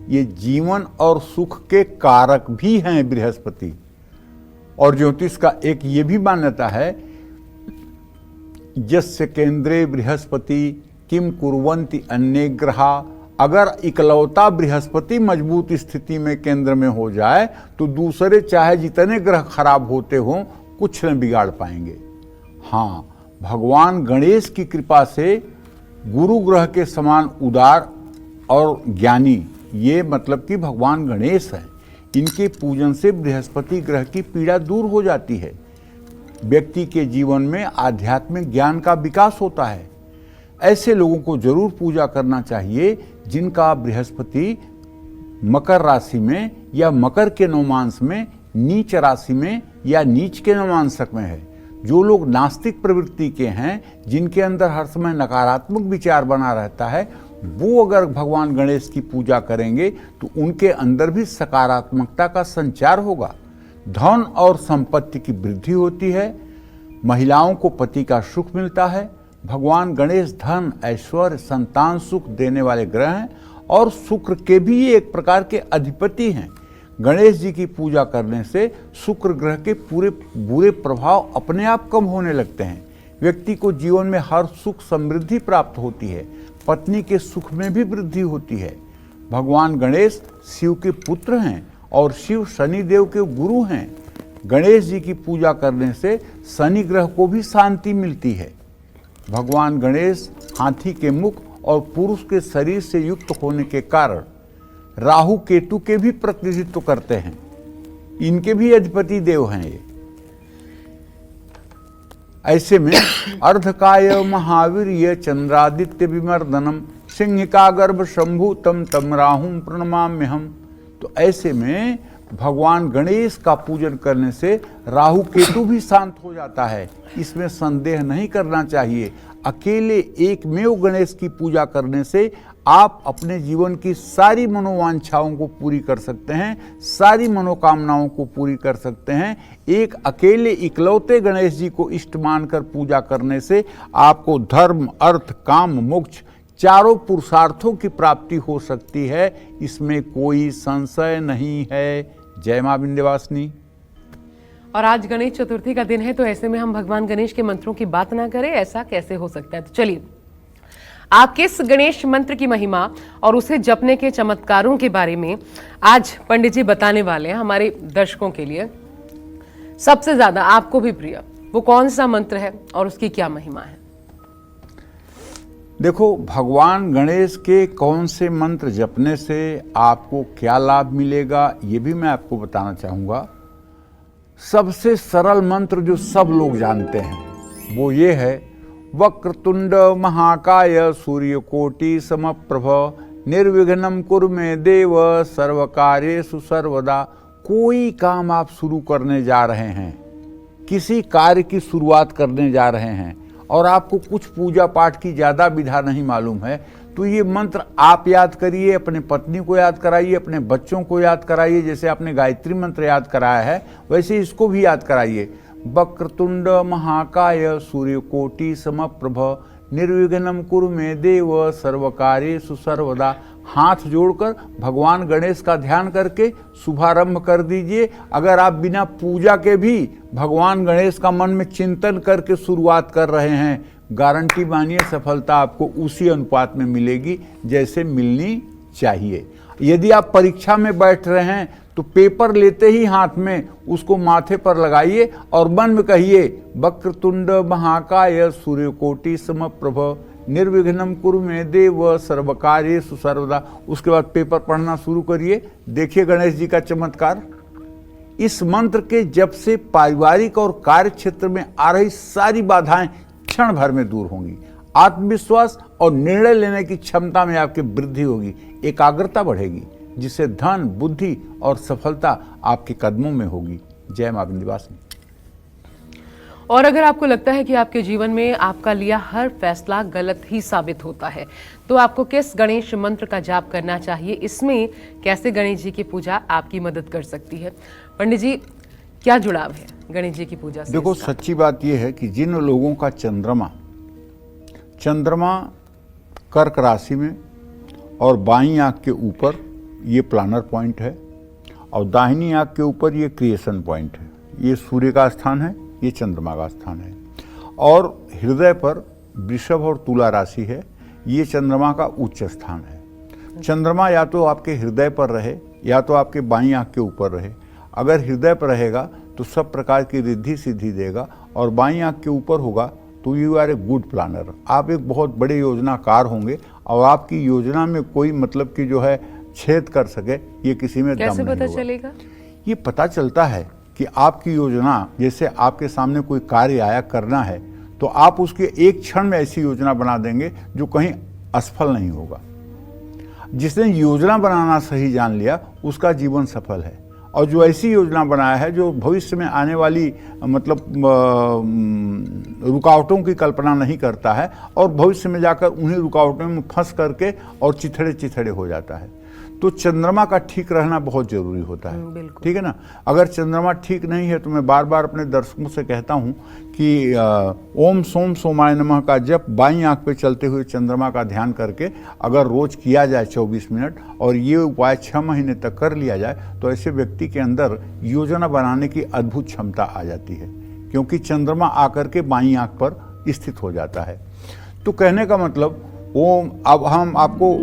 ये जीवन और सुख के कारक भी हैं बृहस्पति। और ज्योतिष का एक ये भी मान्यता है यस्य केंद्रे बृहस्पति किम कुर्वन्ति अन्ये ग्रहा। अगर इकलौता बृहस्पति मजबूत स्थिति में केंद्र में हो जाए तो दूसरे चाहे जितने ग्रह खराब होते हों कुछ न बिगाड़ पाएंगे। हाँ, भगवान गणेश की कृपा से गुरु ग्रह के समान उदार और ज्ञानी, ये मतलब कि भगवान गणेश हैं। इनके पूजन से बृहस्पति ग्रह की पीड़ा दूर हो जाती है। व्यक्ति के जीवन में आध्यात्मिक ज्ञान का विकास होता है। ऐसे लोगों को जरूर पूजा करना चाहिए जिनका बृहस्पति मकर राशि में या मकर के नवमांश में, नीच राशि में या नीच के नवमांशक में है। जो लोग नास्तिक प्रवृत्ति के हैं, जिनके अंदर हर समय नकारात्मक विचार बना रहता है, वो अगर भगवान गणेश की पूजा करेंगे तो उनके अंदर भी सकारात्मकता का संचार होगा। धन और संपत्ति की वृद्धि होती है। महिलाओं को पति का सुख मिलता है। भगवान गणेश धन, ऐश्वर्य, संतान सुख देने वाले ग्रह हैं और शुक्र के भी एक प्रकार के अधिपति हैं। गणेश जी की पूजा करने से शुक्र ग्रह के पूरे बुरे प्रभाव अपने आप कम होने लगते हैं। व्यक्ति को जीवन में हर सुख समृद्धि प्राप्त होती है। पत्नी के सुख में भी वृद्धि होती है। भगवान गणेश शिव के पुत्र हैं और शिव शनि देव के गुरु हैं। गणेश जी की पूजा करने से शनि ग्रह को भी शांति मिलती है। भगवान गणेश हाथी के मुख और पुरुष के शरीर से युक्त होने के कारण राहु केतु के भी प्रतिनिधित्व करते हैं। इनके भी अधिपति देव हैं ये। ऐसे में अर्धकाय महावीर्य चंद्रादित्य विमर्दनम सिंहिका गर्भ शंभु तम तम राहुम प्रणमाम्यहम। तो ऐसे में भगवान गणेश का पूजन करने से राहु केतु भी शांत हो जाता है। इसमें संदेह नहीं करना चाहिए। अकेले एकमेव गणेश की पूजा करने से आप अपने जीवन की सारी मनोवांछाओं को पूरी कर सकते हैं, सारी मनोकामनाओं को पूरी कर सकते हैं। एक अकेले इकलौते गणेश जी को इष्ट मानकर पूजा करने से आपको धर्म, अर्थ, काम, मोक्ष चारों पुरुषार्थों की प्राप्ति हो सकती है। इसमें कोई संशय नहीं है। जय मां विंध्यवासिनी। और आज गणेश चतुर्थी का दिन है, तो ऐसे में हम भगवान गणेश के मंत्रों की बात ना करें, ऐसा कैसे हो सकता है। तो चलिए, आप किस गणेश मंत्र की महिमा और उसे जपने के चमत्कारों के बारे में आज पंडित जी बताने वाले हैं हमारे दर्शकों के लिए। सबसे ज्यादा आपको भी प्रिय वो कौन सा मंत्र है और उसकी क्या महिमा है? देखो, भगवान गणेश के कौन से मंत्र जपने से आपको क्या लाभ मिलेगा, ये भी मैं आपको बताना चाहूँगा। सबसे सरल मंत्र जो सब लोग जानते हैं वो ये है, वक्रतुंड महाकाय सूर्यकोटि समप्रभ निर्विघ्नं कुरु मे देव सर्वकार्येषु सर्वदा। कोई काम आप शुरू करने जा रहे हैं, किसी कार्य की शुरुआत करने जा रहे हैं और आपको कुछ पूजा पाठ की ज़्यादा विधा नहीं मालूम है, तो ये मंत्र आप याद करिए, अपने पत्नी को याद कराइए, अपने बच्चों को याद कराइए। जैसे आपने गायत्री मंत्र याद कराया है वैसे इसको भी याद कराइए। वक्रतुंड महाकाय सूर्यकोटि समप्रभ निर्विघ्नं कुरु मे देव सर्वकार्येषु सर्वदा। हाथ जोड़कर भगवान गणेश का ध्यान करके शुभारंभ कर दीजिए। अगर आप बिना पूजा के भी भगवान गणेश का मन में चिंतन करके शुरुआत कर रहे हैं, गारंटी मानिए सफलता आपको उसी अनुपात में मिलेगी जैसे मिलनी चाहिए। यदि आप परीक्षा में बैठ रहे हैं तो पेपर लेते ही हाथ में उसको माथे पर लगाइए और मन में कहिए वक्रतुंड महाकाय सूर्यकोटि समप्रभ निर्विघ्नं कुरु मे देव सर्वकार्येषु सर्वदा। उसके बाद पेपर पढ़ना शुरू करिए, देखिए गणेश जी का चमत्कार। इस मंत्र के जप से पारिवारिक और कार्य क्षेत्र में आ रही सारी बाधाएं क्षण भर में दूर होंगी। आत्मविश्वास और निर्णय लेने की क्षमता में आपकी वृद्धि होगी, एकाग्रता बढ़ेगी, जिससे धन, बुद्धि और सफलता आपके कदमों में होगी। जय मां विंध्यवासिनी। और अगर आपको लगता है कि आपके जीवन में आपका लिया हर फैसला गलत ही साबित होता है, तो आपको किस गणेश मंत्र का जाप करना चाहिए, इसमें कैसे गणेश जी की पूजा आपकी मदद कर सकती है? पंडित जी, क्या जुड़ाव है गणेश जी की पूजा से? देखो, सच्ची बात यह है कि जिन लोगों का चंद्रमा कर्क राशि में और बाईं आंख के ऊपर ये प्लानर पॉइंट है और दाहिनी आंख के ऊपर ये क्रिएशन पॉइंट है, ये सूर्य का स्थान है, ये चंद्रमा का स्थान है, और हृदय पर वृषभ और तुला राशि है, ये चंद्रमा का उच्च स्थान है। चंद्रमा या तो आपके हृदय पर रहे या तो आपके बाईं आंख के ऊपर रहे। अगर हृदय पर रहेगा तो सब प्रकार की रिद्धि सिद्धि देगा, और बाईं आंख के ऊपर होगा तो you are a good planner. आप एक बहुत बड़े योजनाकार होंगे और आपकी योजना में कोई मतलब कि जो है छेद कर सके, ये किसी में दम नहीं होगा। कैसे पता चलेगा? ये पता चलता है कि आपकी योजना, जैसे आपके सामने कोई कार्य आया करना है तो आप उसके एक क्षण में ऐसी योजना बना देंगे जो कहीं असफल नहीं होगा। जिसने योजना बनाना सही जान लिया उसका जीवन सफल है, और जो ऐसी योजना बनाया है जो भविष्य में आने वाली मतलब रुकावटों की कल्पना नहीं करता है और भविष्य में जाकर उन्हीं रुकावटों में फंस करके और चिथड़े हो जाता है। तो चंद्रमा का ठीक रहना बहुत जरूरी होता है, ठीक है ना। अगर चंद्रमा ठीक नहीं है तो मैं बार बार अपने दर्शकों से कहता हूं कि ओम सोम सोमाय नमः का जप बाईं आंख पे चलते हुए चंद्रमा का ध्यान करके अगर रोज किया जाए 24 मिनट, और ये उपाय 6 महीने तक कर लिया जाए, तो ऐसे व्यक्ति के अंदर योजना बनाने की अद्भुत क्षमता आ जाती है, क्योंकि चंद्रमा आकर के बाईं आंख पर स्थित हो जाता है। तो कहने का मतलब ओम, अब हम आपको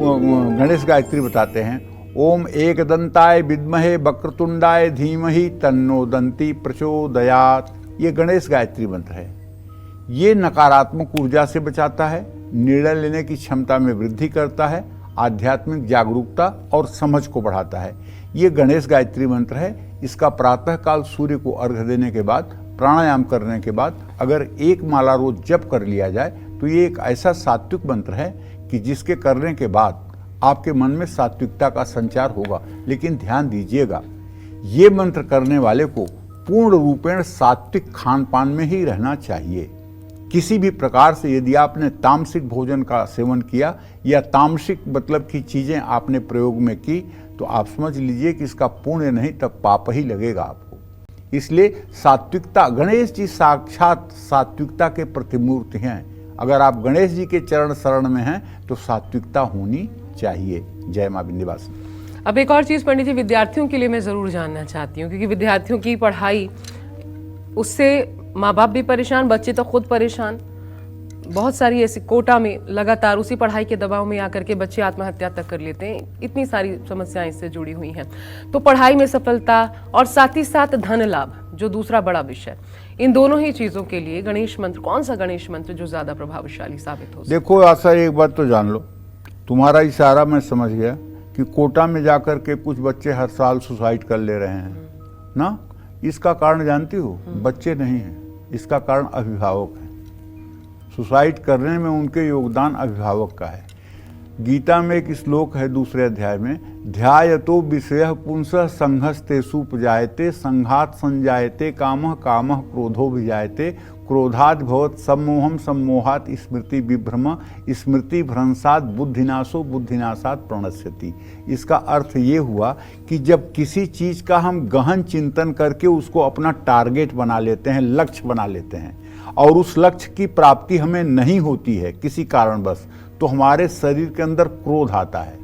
गणेश गायत्री बताते हैं। ओम एकदंताय विद्महे वक्रतुंडाय धीमहि तन्नो दंती प्रचोदयात्। ये गणेश गायत्री मंत्र है। ये नकारात्मक ऊर्जा से बचाता है, निर्णय लेने की क्षमता में वृद्धि करता है, आध्यात्मिक जागरूकता और समझ को बढ़ाता है। ये गणेश गायत्री मंत्र है। इसका प्रातःकाल सूर्य को अर्घ्य देने के बाद, प्राणायाम करने के बाद अगर एक माला रोज जप कर लिया जाए तो ये एक ऐसा सात्विक मंत्र है कि जिसके करने के बाद आपके मन में सात्विकता का संचार होगा। लेकिन ध्यान दीजिएगा, ये मंत्र करने वाले को पूर्ण रूपेण सात्विक खान पान में ही रहना चाहिए। किसी भी प्रकार से यदि आपने तामसिक भोजन का सेवन किया या तामसिक मतलब की चीजें आपने प्रयोग में की, तो आप समझ लीजिए कि इसका पुण्य नहीं तब पाप ही लगेगा आपको। इसलिए सात्विकता, गणेश जी साक्षात सात्विकता के प्रतिमूर्ति हैं। अगर आप गणेश जी के चरण शरण में हैं तो सात्विकता होनी चाहिए। जय मां विंध्यवासिनी। अब एक और चीज पंडित जी विद्यार्थियों के लिए मैं जरूर जानना चाहती हूँ, क्योंकि विद्यार्थियों की पढ़ाई, उससे माँ बाप भी परेशान, बच्चे तो खुद परेशान। बहुत सारी ऐसी कोटा में लगातार उसी पढ़ाई के दबाव में आकर के बच्चे आत्महत्या तक कर लेते हैं। इतनी सारी समस्याएं इससे जुड़ी हुई हैं। तो पढ़ाई में सफलता और साथ ही साथ धन लाभ, जो दूसरा बड़ा विषय, इन दोनों ही चीजों के लिए गणेश मंत्र, कौन सा गणेश मंत्र जो ज्यादा प्रभावशाली साबित हो? देखो आशा, एक बात तो जान लो, तुम्हारा इशारा मैं समझ गया कि कोटा में जाकर के कुछ बच्चे हर साल सुसाइड कर ले रहे हैं ना। इसका कारण जानती हो? बच्चे नहीं हैं, इसका कारण अभिभावक है। सुसाइड करने में उनके योगदान अभिभावक का है। गीता में एक श्लोक है 2 अध्याय में, ध्यायतो विषयः पुंसः संघस्तेषु उपजायते संघात संजायते कामः कामः क्रोधो विजायते क्रोधाद् भवत् सम्मोहम् सम्मोहात् स्मृति विभ्रम स्मृति भ्रंशात् बुद्धिनाशो बुद्धिनाशात् प्रणश्यति। इसका अर्थ ये हुआ कि जब किसी चीज़ का हम गहन चिंतन करके उसको अपना टारगेट बना लेते हैं, लक्ष्य बना लेते हैं, और उस लक्ष्य की प्राप्ति हमें नहीं होती है किसी कारणवश, तो हमारे शरीर के अंदर क्रोध आता है।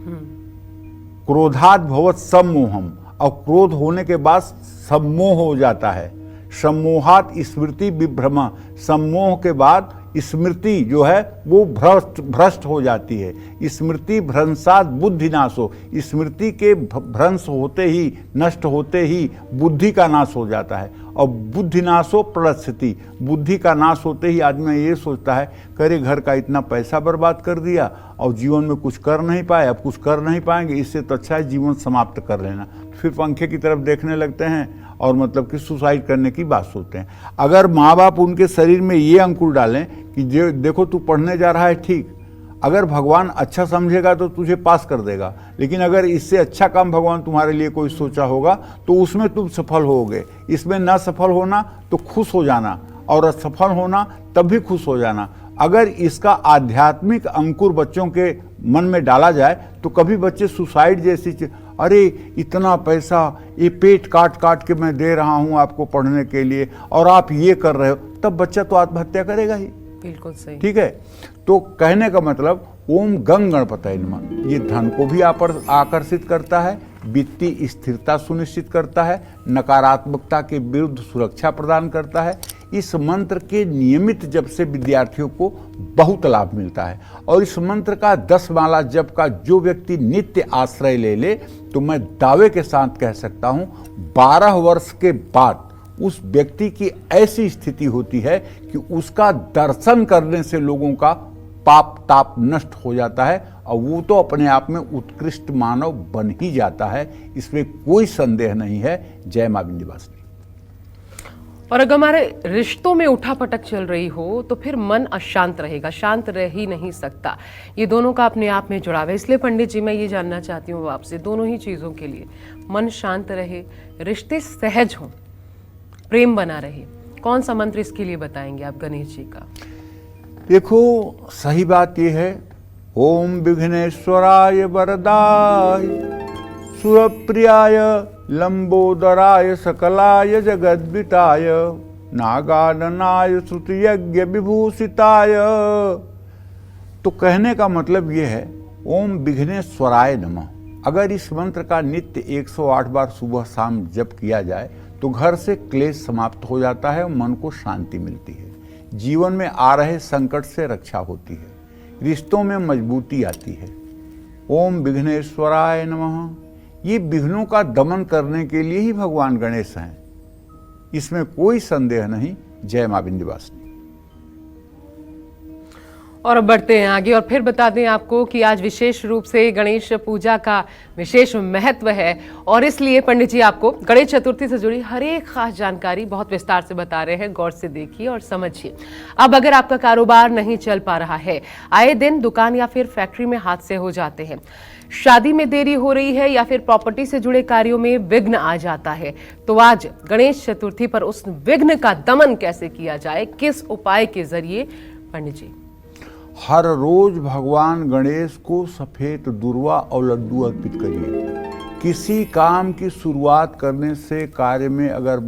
क्रोधात् भवत् सम्मोहम, और क्रोध होने के बाद सम्मोह हो जाता है। सम्मोहात् स्मृति विभ्रम, सम्मोह के बाद स्मृति जो है वो भ्रष्ट हो जाती है। स्मृति भ्रंशात् बुद्धिनाशो, स्मृति के भ्रंश होते ही, नष्ट होते ही बुद्धि का नाश हो जाता है। और बुद्धिनाशो प्रणश्यति, बुद्धि का नाश होते ही आदमी ये सोचता है करे घर का इतना पैसा बर्बाद कर दिया और जीवन में कुछ कर नहीं पाए, अब कुछ कर नहीं पाएंगे, इससे तो अच्छा है जीवन समाप्त कर लेना। फिर पंखे की तरफ देखने लगते हैं और मतलब कि सुसाइड करने की बात सोचते हैं। अगर माँ बाप उनके शरीर में ये अंकुर डालें कि देखो तू पढ़ने जा रहा है, ठीक, अगर भगवान अच्छा समझेगा तो तुझे पास कर देगा, लेकिन अगर इससे अच्छा काम भगवान तुम्हारे लिए कोई सोचा होगा तो उसमें तुम सफल होगे। इसमें ना सफल होना तो खुश हो जाना, और असफल होना तब भी खुश हो जाना। अगर इसका आध्यात्मिक अंकुर बच्चों के मन में डाला जाए तो कभी बच्चे सुसाइड जैसी अरे इतना पैसा ये पेट काट काट के मैं दे रहा हूँ आपको पढ़ने के लिए और आप ये कर रहे हो, तब बच्चा तो आत्महत्या करेगा ही। बिल्कुल सही। ठीक है, तो कहने का मतलब ओम गंग गणपतये नमः, ये धन को भी आकर्षित करता है, वित्तीय स्थिरता सुनिश्चित करता है, नकारात्मकता के विरुद्ध सुरक्षा प्रदान करता है। इस मंत्र के नियमित जप से विद्यार्थियों को बहुत लाभ मिलता है, और इस मंत्र का 10 माला जप का जो व्यक्ति नित्य आश्रय ले ले तो मैं दावे के साथ कह सकता हूं 12 वर्ष के बाद उस व्यक्ति की ऐसी स्थिति होती है कि उसका दर्शन करने से लोगों का पाप ताप नष्ट हो जाता है, और वो तो अपने आप में उत्कृष्ट मानव बन ही जाता है, इसमें कोई संदेह नहीं है। जय मां विंध्यवासिनी। और अगर हमारे रिश्तों में उठापटक चल रही हो तो फिर मन अशांत रहेगा, शांत रह ही नहीं सकता। ये दोनों का अपने आप में जुड़ाव है। इसलिए पंडित जी मैं ये जानना चाहती हूँ आपसे, दोनों ही चीज़ों के लिए, मन शांत रहे, रिश्ते सहज हों, प्रेम बना रहे, कौन सा मंत्र इसके लिए बताएंगे आप गणेश जी का? देखो सही बात यह है, ओम विघ्नेश्वराय वरदाय सुरप्रियाय लंबोदराय सकलाय जगद्विताय नागाननाय श्रुतियज्ञ विभूषिताय। तो कहने का मतलब यह है ओम विघ्नेश्वराय नमः। अगर इस मंत्र का नित्य 108 बार सुबह शाम जप किया जाए तो घर से क्लेश समाप्त हो जाता है और मन को शांति मिलती है, जीवन में आ रहे संकट से रक्षा होती है, रिश्तों में मजबूती आती है। ओम विघ्नेश्वराय नमः, ये विघ्नों का दमन करने के लिए ही भगवान गणेश हैं, इसमें कोई संदेह नहीं। जय मां विंध्यवासिनी। और अब बढ़ते हैं आगे और फिर बता दें आपको कि आज विशेष रूप से गणेश पूजा का विशेष महत्व है, और इसलिए पंडित जी आपको गणेश चतुर्थी से जुड़ी हर एक खास जानकारी बहुत विस्तार से बता रहे हैं। गौर से देखिए और समझिए। अब अगर आपका कारोबार नहीं चल पा रहा है, आए दिन दुकान या फिर फैक्ट्री में हादसे हो जाते हैं, शादी में देरी हो रही है या फिर प्रॉपर्टी से जुड़े कार्यों में विघ्न आ जाता है, तो आज गणेश चतुर्थी पर उस विघ्न का दमन कैसे किया जाए, किस उपाय के जरिए? पंडित जी, हर रोज भगवान गणेश को सफेद दुर्वा और लड्डू अर्पित करिए। किसी काम की शुरुआत करने से कार्य में अगर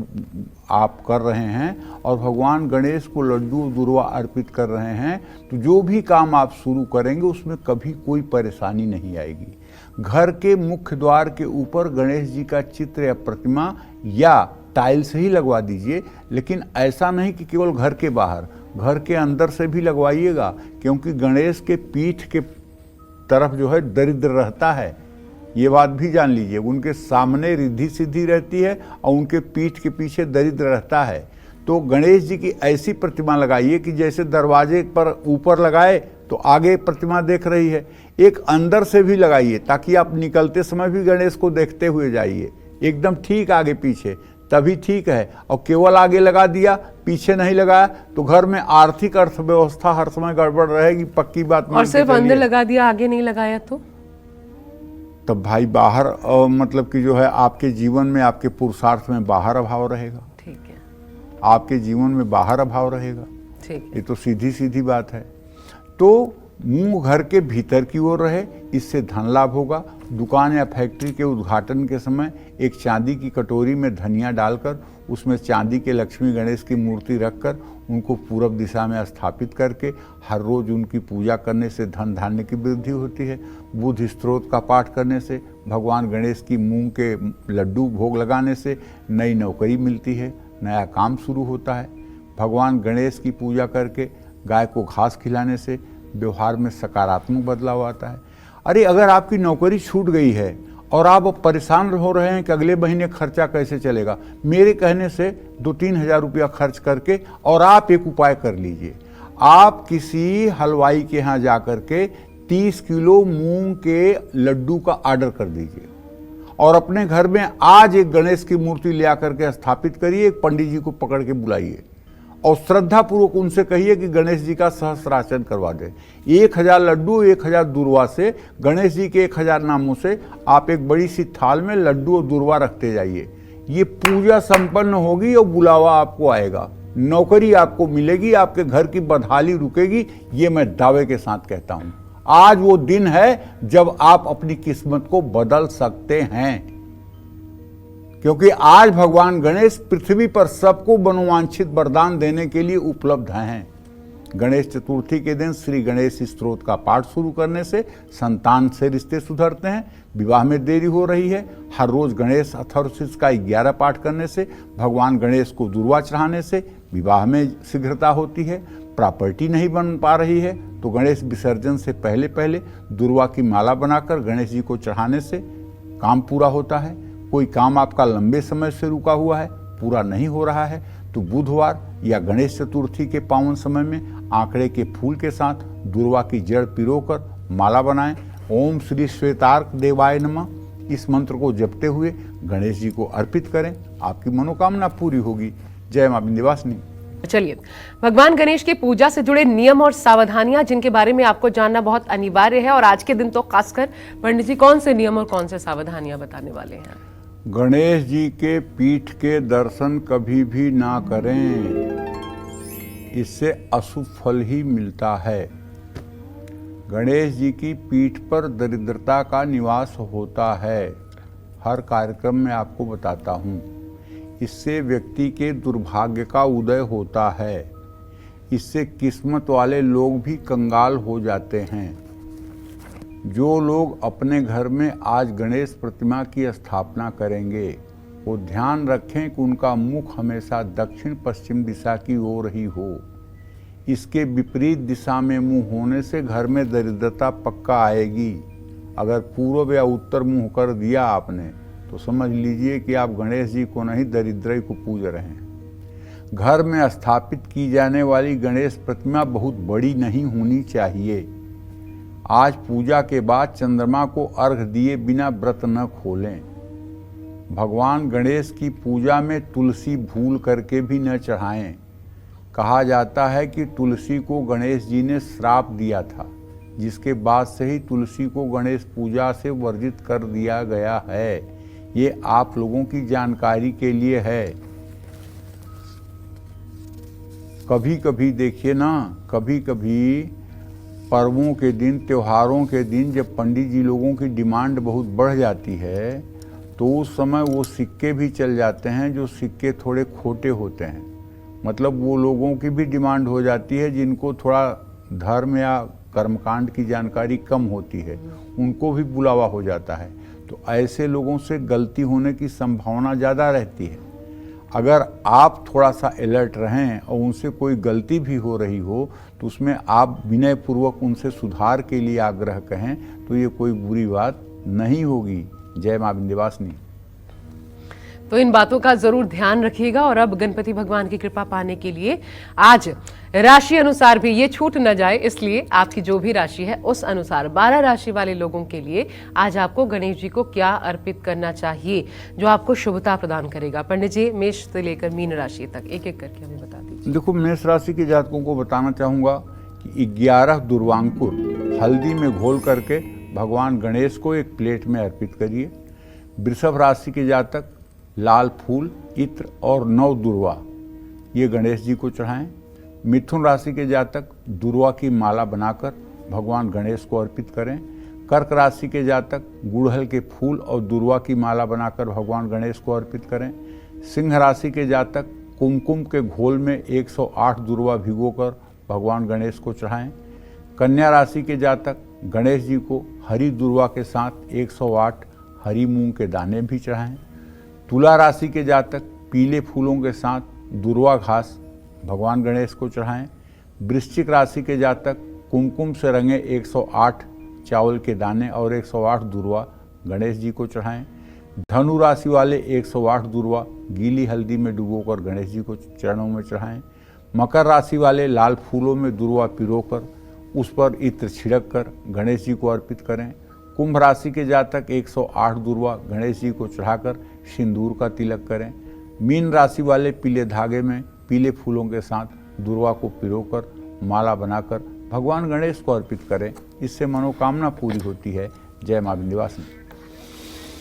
आप कर रहे हैं और भगवान गणेश को लड्डू दुर्वा अर्पित कर रहे हैं तो जो भी काम आप शुरू करेंगे उसमें कभी कोई परेशानी नहीं आएगी। घर के मुख्य द्वार के ऊपर गणेश जी का चित्र या प्रतिमा या टाइल्स ही लगवा दीजिए, लेकिन ऐसा नहीं कि केवल घर के बाहर, घर के अंदर से भी लगवाइएगा, क्योंकि गणेश के पीठ के तरफ जो है दरिद्र रहता है, ये बात भी जान लीजिए। उनके सामने रिद्धि सिद्धि रहती है और उनके पीठ के पीछे दरिद्र रहता है। तो गणेश जी की ऐसी प्रतिमा लगाइए कि जैसे दरवाजे पर ऊपर लगाए तो आगे प्रतिमा देख रही है, एक अंदर से भी लगाइए ताकि आप निकलते समय भी गणेश को देखते हुए जाइए, एकदम ठीक आगे पीछे, तभी ठीक है। और केवल आगे लगा दिया, पीछे नहीं लगाया तो घर में आर्थिक अर्थव्यवस्था हर समय गड़बड़ रहेगी, पक्की बात। और सिर्फ अंदर लगा दिया, आगे नहीं लगाया तो तब भाई बाहर मतलब कि जो है आपके जीवन में, आपके पुरुषार्थ में बाहर अभाव रहेगा। ठीक है, आपके जीवन में बाहर अभाव रहेगा, ठीक है। ये तो सीधी सीधी बात है। तो मुंह घर के भीतर की ओर रहे, इससे धन लाभ होगा। दुकान या फैक्ट्री के उद्घाटन के समय एक चांदी की कटोरी में धनिया डालकर उसमें चांदी के लक्ष्मी गणेश की मूर्ति रखकर उनको पूरब दिशा में स्थापित करके हर रोज उनकी पूजा करने से धन धान्य की वृद्धि होती है। बुध स्त्रोत का पाठ करने से, भगवान गणेश की मूंग के लड्डू भोग लगाने से नई नौकरी मिलती है, नया काम शुरू होता है। भगवान गणेश की पूजा करके गाय को घास खिलाने से व्यवहार में सकारात्मक बदलाव आता है। अरे अगर आपकी नौकरी छूट गई है और आप अब परेशान हो रहे हैं कि अगले महीने खर्चा कैसे चलेगा, मेरे कहने से 2-3 हज़ार रुपया खर्च करके और आप एक उपाय कर लीजिए। आप किसी हलवाई के यहाँ जा कर के 30 किलो मूंग के लड्डू का ऑर्डर कर दीजिए और अपने घर में आज एक गणेश की मूर्ति ले आकर के स्थापित करिए। एक पंडित जी को पकड़ के बुलाइए और श्रद्धा पूर्वक उनसे कहिए कि गणेश जी का सहस्रार्चन करवा दे। 1000 लड्डू 1000 दूर्वा से, गणेश जी के 1000 नामों से आप एक बड़ी सी थाल में लड्डू और दूर्वा रखते जाइए। ये पूजा संपन्न होगी और बुलावा आपको आएगा, नौकरी आपको मिलेगी, आपके घर की बदहाली रुकेगी। ये मैं दावे के साथ कहता हूँ। आज वो दिन है जब आप अपनी किस्मत को बदल सकते हैं, क्योंकि आज भगवान गणेश पृथ्वी पर सबको मनोवांछित वरदान देने के लिए उपलब्ध हैं। गणेश चतुर्थी के दिन श्री गणेश स्तोत्र का पाठ शुरू करने से संतान से रिश्ते सुधरते हैं। विवाह में देरी हो रही है, हर रोज गणेश अथर्वशीर्ष का 11 पाठ करने से, भगवान गणेश को दूर्वा चढ़ाने से विवाह में शीघ्रता होती है। प्रॉपर्टी नहीं बन पा रही है तो गणेश विसर्जन से पहले पहले दूर्वा की माला बनाकर गणेश जी को चढ़ाने से काम पूरा होता है। कोई काम आपका लंबे समय से रुका हुआ है, पूरा नहीं हो रहा है, तो बुधवार या गणेश चतुर्थी के पावन समय में आंकड़े के फूल के साथ दूर्वा की जड़ पिरोकर माला बनाएं। ओम श्री श्वेतार्क देवाय नमः इस मंत्र को जपते हुए गणेश जी को अर्पित करें, आपकी मनोकामना पूरी होगी। जय मां विंध्यवासिनी। चलिए, भगवान गणेश की पूजा से जुड़े नियम और सावधानियां जिनके बारे में आपको जानना बहुत अनिवार्य है, और आज के दिन तो खासकर पंडित जी कौन से नियम और कौन से सावधानियां बताने वाले हैं? गणेश जी के पीठ के दर्शन कभी भी ना करें, इससे अशुभ फल ही मिलता है। गणेश जी की पीठ पर दरिद्रता का निवास होता है, हर कार्यक्रम में आपको बताता हूँ। इससे व्यक्ति के दुर्भाग्य का उदय होता है, इससे किस्मत वाले लोग भी कंगाल हो जाते हैं। जो लोग अपने घर में आज गणेश प्रतिमा की स्थापना करेंगे वो ध्यान रखें कि उनका मुख हमेशा दक्षिण पश्चिम दिशा की ओर ही हो। इसके विपरीत दिशा में मुंह होने से घर में दरिद्रता पक्का आएगी। अगर पूर्व या उत्तर मुंह कर दिया आपने तो समझ लीजिए कि आप गणेश जी को नहीं दरिद्र को पूज रहे हैं। घर में स्थापित की जाने वाली गणेश प्रतिमा बहुत बड़ी नहीं होनी चाहिए। आज पूजा के बाद चंद्रमा को अर्घ दिए बिना व्रत न खोलें। भगवान गणेश की पूजा में तुलसी भूल करके भी न चढ़ाएं। कहा जाता है कि तुलसी को गणेश जी ने श्राप दिया था, जिसके बाद से ही तुलसी को गणेश पूजा से वर्जित कर दिया गया है। ये आप लोगों की जानकारी के लिए है। कभी कभी देखिए ना, कभी कभी पर्वों के दिन, त्योहारों के दिन जब पंडित जी लोगों की डिमांड बहुत बढ़ जाती है तो उस समय वो सिक्के भी चल जाते हैं जो सिक्के थोड़े खोटे होते हैं। मतलब वो लोगों की भी डिमांड हो जाती है जिनको थोड़ा धर्म या कर्मकांड की जानकारी कम होती है, उनको भी बुलावा हो जाता है। तो ऐसे लोगों से गलती होने की संभावना ज़्यादा रहती है। अगर आप थोड़ा सा अलर्ट रहें और उनसे कोई गलती भी हो रही हो तो उसमें आप विनयपूर्वक उनसे सुधार के लिए आग्रह कहें तो ये कोई बुरी बात नहीं होगी। जय मां विंध्यवासिनी। तो इन बातों का जरूर ध्यान रखिएगा। और अब गणपति भगवान की कृपा पाने के लिए आज राशि अनुसार भी ये छूट न जाए, इसलिए आपकी जो भी राशि है उस अनुसार 12 राशि वाले लोगों के लिए आज आपको गणेश जी को क्या अर्पित करना चाहिए जो आपको शुभता प्रदान करेगा। पंडित जी, मेष से लेकर मीन राशि तक एक एक करके हमें बता दीजिए। देखो, मेष राशि के जातकों को बताना चाहूँगा कि 11 दुर्वांकुर हल्दी में घोल करके भगवान गणेश को एक प्लेट में अर्पित करिए। वृषभ राशि के जातक लाल फूल, इत्र और 9 दुर्वा ये गणेश जी को चढ़ाएं। मिथुन राशि के जातक दुर्वा की माला बनाकर भगवान गणेश को अर्पित करें। कर्क राशि के जातक गुड़हल के फूल और दुर्वा की माला बनाकर भगवान गणेश को अर्पित करें। सिंह राशि के जातक कुमकुम के घोल में 108 दुर्वा भिगोकर भगवान गणेश को चढ़ाएं। कन्या राशि के जातक गणेश जी को हरी दुर्वा के साथ 108 हरी मूंग के दाने भी चढ़ाएं। तुला राशि के जातक पीले फूलों के साथ दुर्वा घास भगवान गणेश को चढ़ाएं। वृश्चिक राशि के जातक कुमकुम से रंगे 108 चावल के दाने और 108 दुर्वा गणेश जी को चढ़ाएं। धनु राशि वाले 108 दुर्वा गीली हल्दी में डुबोकर गणेश जी को चरणों में चढ़ाएं। मकर राशि वाले लाल फूलों में दुर्वा पिरोकर उस पर इत्र छिड़क कर गणेश जी को अर्पित करें। कुंभ राशि के जातक 108 दुर्वा गणेश जी को चढ़ाकर सिंदूर का तिलक करें। मीन राशि वाले पीले धागे में पीले फूलों के साथ दुर्वा को पिरोकर माला बनाकर भगवान गणेश को अर्पित करें। इससे मनोकामना पूरी होती है। जय मां विंध्यवासिनी।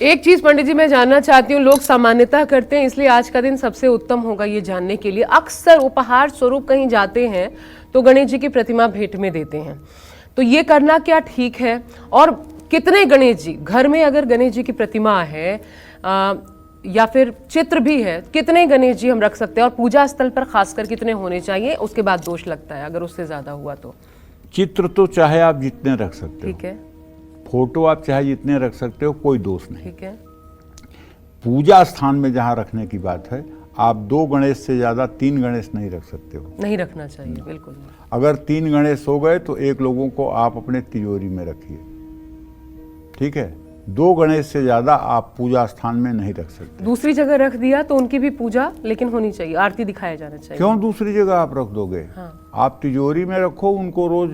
एक चीज पंडित जी मैं जानना चाहती हूँ, लोग सामान्यतः करते हैं, इसलिए आज का दिन सबसे उत्तम होगा ये जानने के लिए। अक्सर उपहार स्वरूप कहीं जाते हैं तो गणेश जी की प्रतिमा भेंट में देते हैं, तो ये करना क्या ठीक है? और कितने गणेश जी घर में, अगर गणेश जी की प्रतिमा है या फिर चित्र भी है, कितने गणेश जी हम रख सकते हैं? और पूजा स्थल पर खासकर कितने होने चाहिए? उसके बाद दोष लगता है अगर उससे ज्यादा हुआ तो। चित्र तो चाहे आप जितने रख सकते हो, ठीक है। फोटो आप चाहे जितने रख सकते हो, कोई दोष नहीं। ठीक है। पूजा स्थान में जहाँ रखने की बात है, आप 2 गणेश से ज्यादा 3 गणेश नहीं रख सकते हो। नहीं रखना चाहिए, बिल्कुल। अगर 3 गणेश हो गए तो एक लोगों को आप अपने तिजोरी में रखिए, ठीक है। 2 गणेश से ज्यादा आप पूजा स्थान में नहीं रख सकते। दूसरी जगह रख दिया तो उनकी भी पूजा लेकिन होनी चाहिए, आरती दिखाया जाना चाहिए। क्यों दूसरी जगह आप रख दोगे? हाँ। आप तिजोरी में रखो, उनको रोज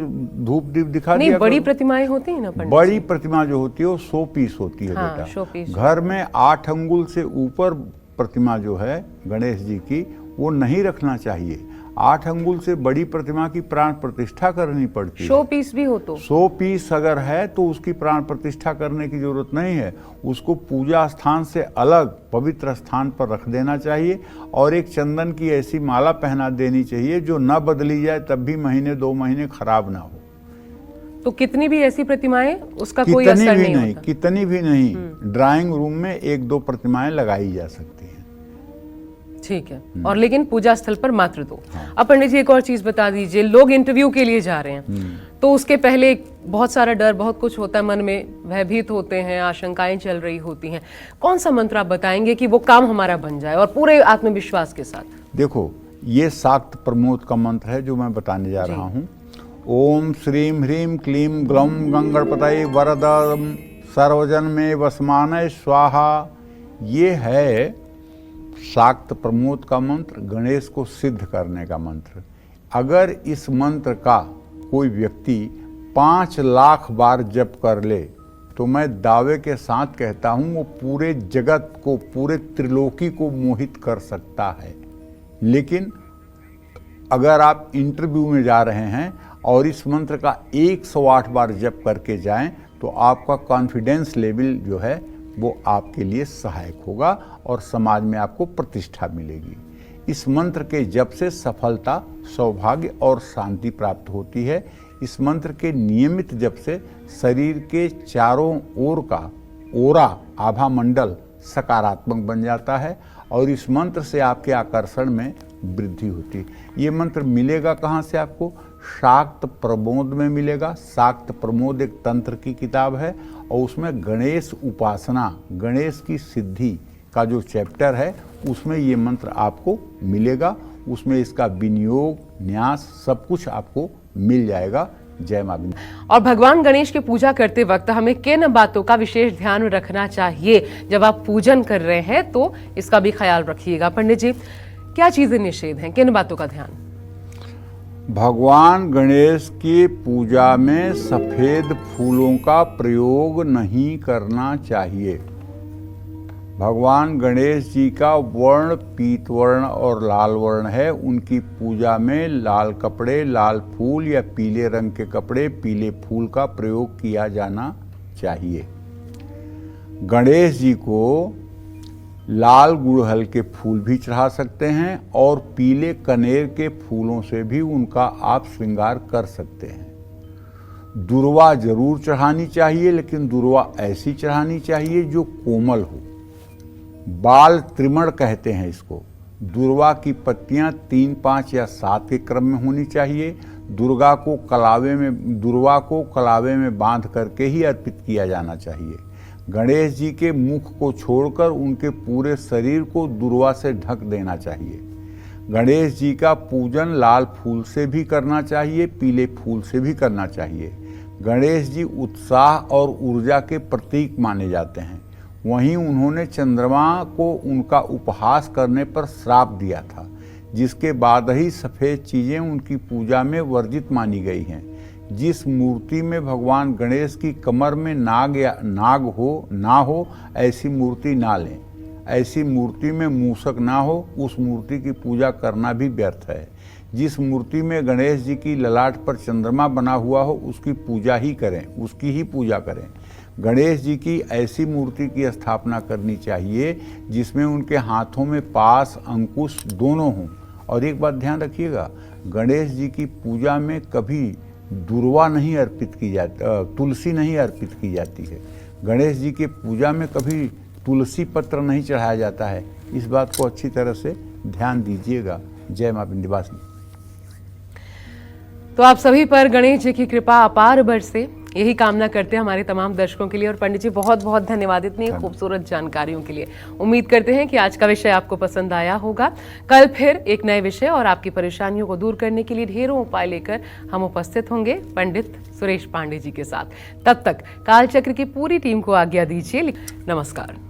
धूप दीप दिखा दिया। नहीं, बड़ी प्रतिमाएं होती है ना पंडित। बड़ी प्रतिमा जो होती है वो 100 पीस होती है। हाँ, बेटा 100 पीस। घर में 8 अंगुल से ऊपर प्रतिमा जो है गणेश जी की, वो नहीं रखना चाहिए। 8 अंगुल से बड़ी प्रतिमा की प्राण प्रतिष्ठा करनी पड़ती है। 100 पीस भी हो तो 100 पीस अगर है तो उसकी प्राण प्रतिष्ठा करने की जरूरत नहीं है। उसको पूजा स्थान से अलग पवित्र स्थान पर रख देना चाहिए और एक चंदन की ऐसी माला पहना देनी चाहिए जो न बदली जाए, तब भी महीने 2 महीने खराब ना हो। तो कितनी भी ऐसी प्रतिमाएं, उसका कोई असर नहीं होता। कितनी भी नहीं, ड्राइंग रूम में 1-2 प्रतिमाएं लगाई जा सकती हैं। ठीक है। और लेकिन पूजा स्थल पर मात्र 2। अब पंडित जी एक और चीज बता दीजिए, लोग इंटरव्यू के लिए जा रहे हैं तो उसके पहले बहुत सारा डर, बहुत कुछ होता है मन में, भयभीत होते हैं, आशंकाएं चल रही होती हैं। कौन सा मंत्र आप बताएंगे कि वो काम हमारा बन जाए और पूरे आत्मविश्वास के साथ? देखो, ये शाक्त प्रमोद का मंत्र है जो मैं बताने जा रहा हूँ। ओम श्रीम ह्रीम क्लीम ग्लौम गंगणपतये वरदम सर्वजन में वसमान स्वाहा। ये है शाक्त प्रमोद का मंत्र, गणेश को सिद्ध करने का मंत्र। अगर इस मंत्र का कोई व्यक्ति 5 लाख बार जप कर ले तो मैं दावे के साथ कहता हूँ वो पूरे जगत को, पूरे त्रिलोकी को मोहित कर सकता है। लेकिन अगर आप इंटरव्यू में जा रहे हैं और इस मंत्र का 108 बार जप करके जाएं तो आपका कॉन्फिडेंस लेवल जो है वो आपके लिए सहायक होगा और समाज में आपको प्रतिष्ठा मिलेगी। इस मंत्र के जप से सफलता, सौभाग्य और शांति प्राप्त होती है। इस मंत्र के नियमित जप से शरीर के चारों ओर का ओरा, आभा मंडल सकारात्मक बन जाता है और इस मंत्र से आपके आकर्षण में वृद्धि होती है। ये मंत्र मिलेगा कहाँ से आपको? शाक्त प्रमोद में मिलेगा। शाक्त प्रमोद एक तंत्र की किताब है और उसमें गणेश उपासना, गणेश की सिद्धि का जो चैप्टर है उसमें ये मंत्र आपको मिलेगा। उसमें इसका विनियोग, न्यास सब कुछ आपको मिल जाएगा। जय मां विंध्य। और भगवान गणेश की पूजा करते वक्त हमें किन बातों का विशेष ध्यान रखना चाहिए? जब आप पूजन कर रहे हैं तो इसका भी ख्याल रखिएगा। पंडित जी, क्या चीजें निषेध हैं, किन बातों का ध्यान? भगवान गणेश की पूजा में सफेद फूलों का प्रयोग नहीं करना चाहिए। भगवान गणेश जी का वर्ण पीत वर्ण और लाल वर्ण है। उनकी पूजा में लाल कपड़े, लाल फूल या पीले रंग के कपड़े, पीले फूल का प्रयोग किया जाना चाहिए। गणेश जी को लाल गुड़हल के फूल भी चढ़ा सकते हैं और पीले कनेर के फूलों से भी उनका आप श्रृंगार कर सकते हैं। दुर्वा जरूर चढ़ानी चाहिए, लेकिन दुर्वा ऐसी चढ़ानी चाहिए जो कोमल हो। बाल त्रिमण कहते हैं इसको। दुर्वा की पत्तियां 3, 5 या 7 के क्रम में होनी चाहिए। दुर्वा को कलावे में बांध करके ही अर्पित किया जाना चाहिए। गणेश जी के मुख को छोड़कर उनके पूरे शरीर को दुर्वा से ढक देना चाहिए। गणेश जी का पूजन लाल फूल से भी करना चाहिए, पीले फूल से भी करना चाहिए। गणेश जी उत्साह और ऊर्जा के प्रतीक माने जाते हैं। वहीं उन्होंने चंद्रमा को उनका उपहास करने पर श्राप दिया था, जिसके बाद ही सफ़ेद चीज़ें उनकी पूजा में वर्जित मानी गई हैं। जिस मूर्ति में भगवान गणेश की कमर में ना हो ऐसी मूर्ति ना लें। ऐसी मूर्ति में मूषक ना हो, उस मूर्ति की पूजा करना भी व्यर्थ है। जिस मूर्ति में गणेश जी की ललाट पर चंद्रमा बना हुआ हो उसकी पूजा ही करें, उसकी ही पूजा करें। गणेश जी की ऐसी मूर्ति की स्थापना करनी चाहिए जिसमें उनके हाथों में पास अंकुश दोनों हों। और एक बात ध्यान रखिएगा, गणेश जी की पूजा में कभी दुर्वा नहीं अर्पित की जाती, तुलसी नहीं अर्पित की जाती है। गणेश जी की पूजा में कभी तुलसी पत्र नहीं चढ़ाया जाता है। इस बात को अच्छी तरह से ध्यान दीजिएगा। जय मां विंध्यवासिनी। तो आप सभी पर गणेश जी की कृपा अपार बरसे, यही कामना करते हैं हमारे तमाम दर्शकों के लिए। और पंडित जी बहुत बहुत धन्यवाद इतनी खूबसूरत जानकारियों के लिए। उम्मीद करते हैं कि आज का विषय आपको पसंद आया होगा। कल फिर एक नए विषय और आपकी परेशानियों को दूर करने के लिए ढेरों उपाय लेकर हम उपस्थित होंगे पंडित सुरेश पांडे जी के साथ। तब तक कालचक्र की पूरी टीम को आज्ञा दीजिए। नमस्कार।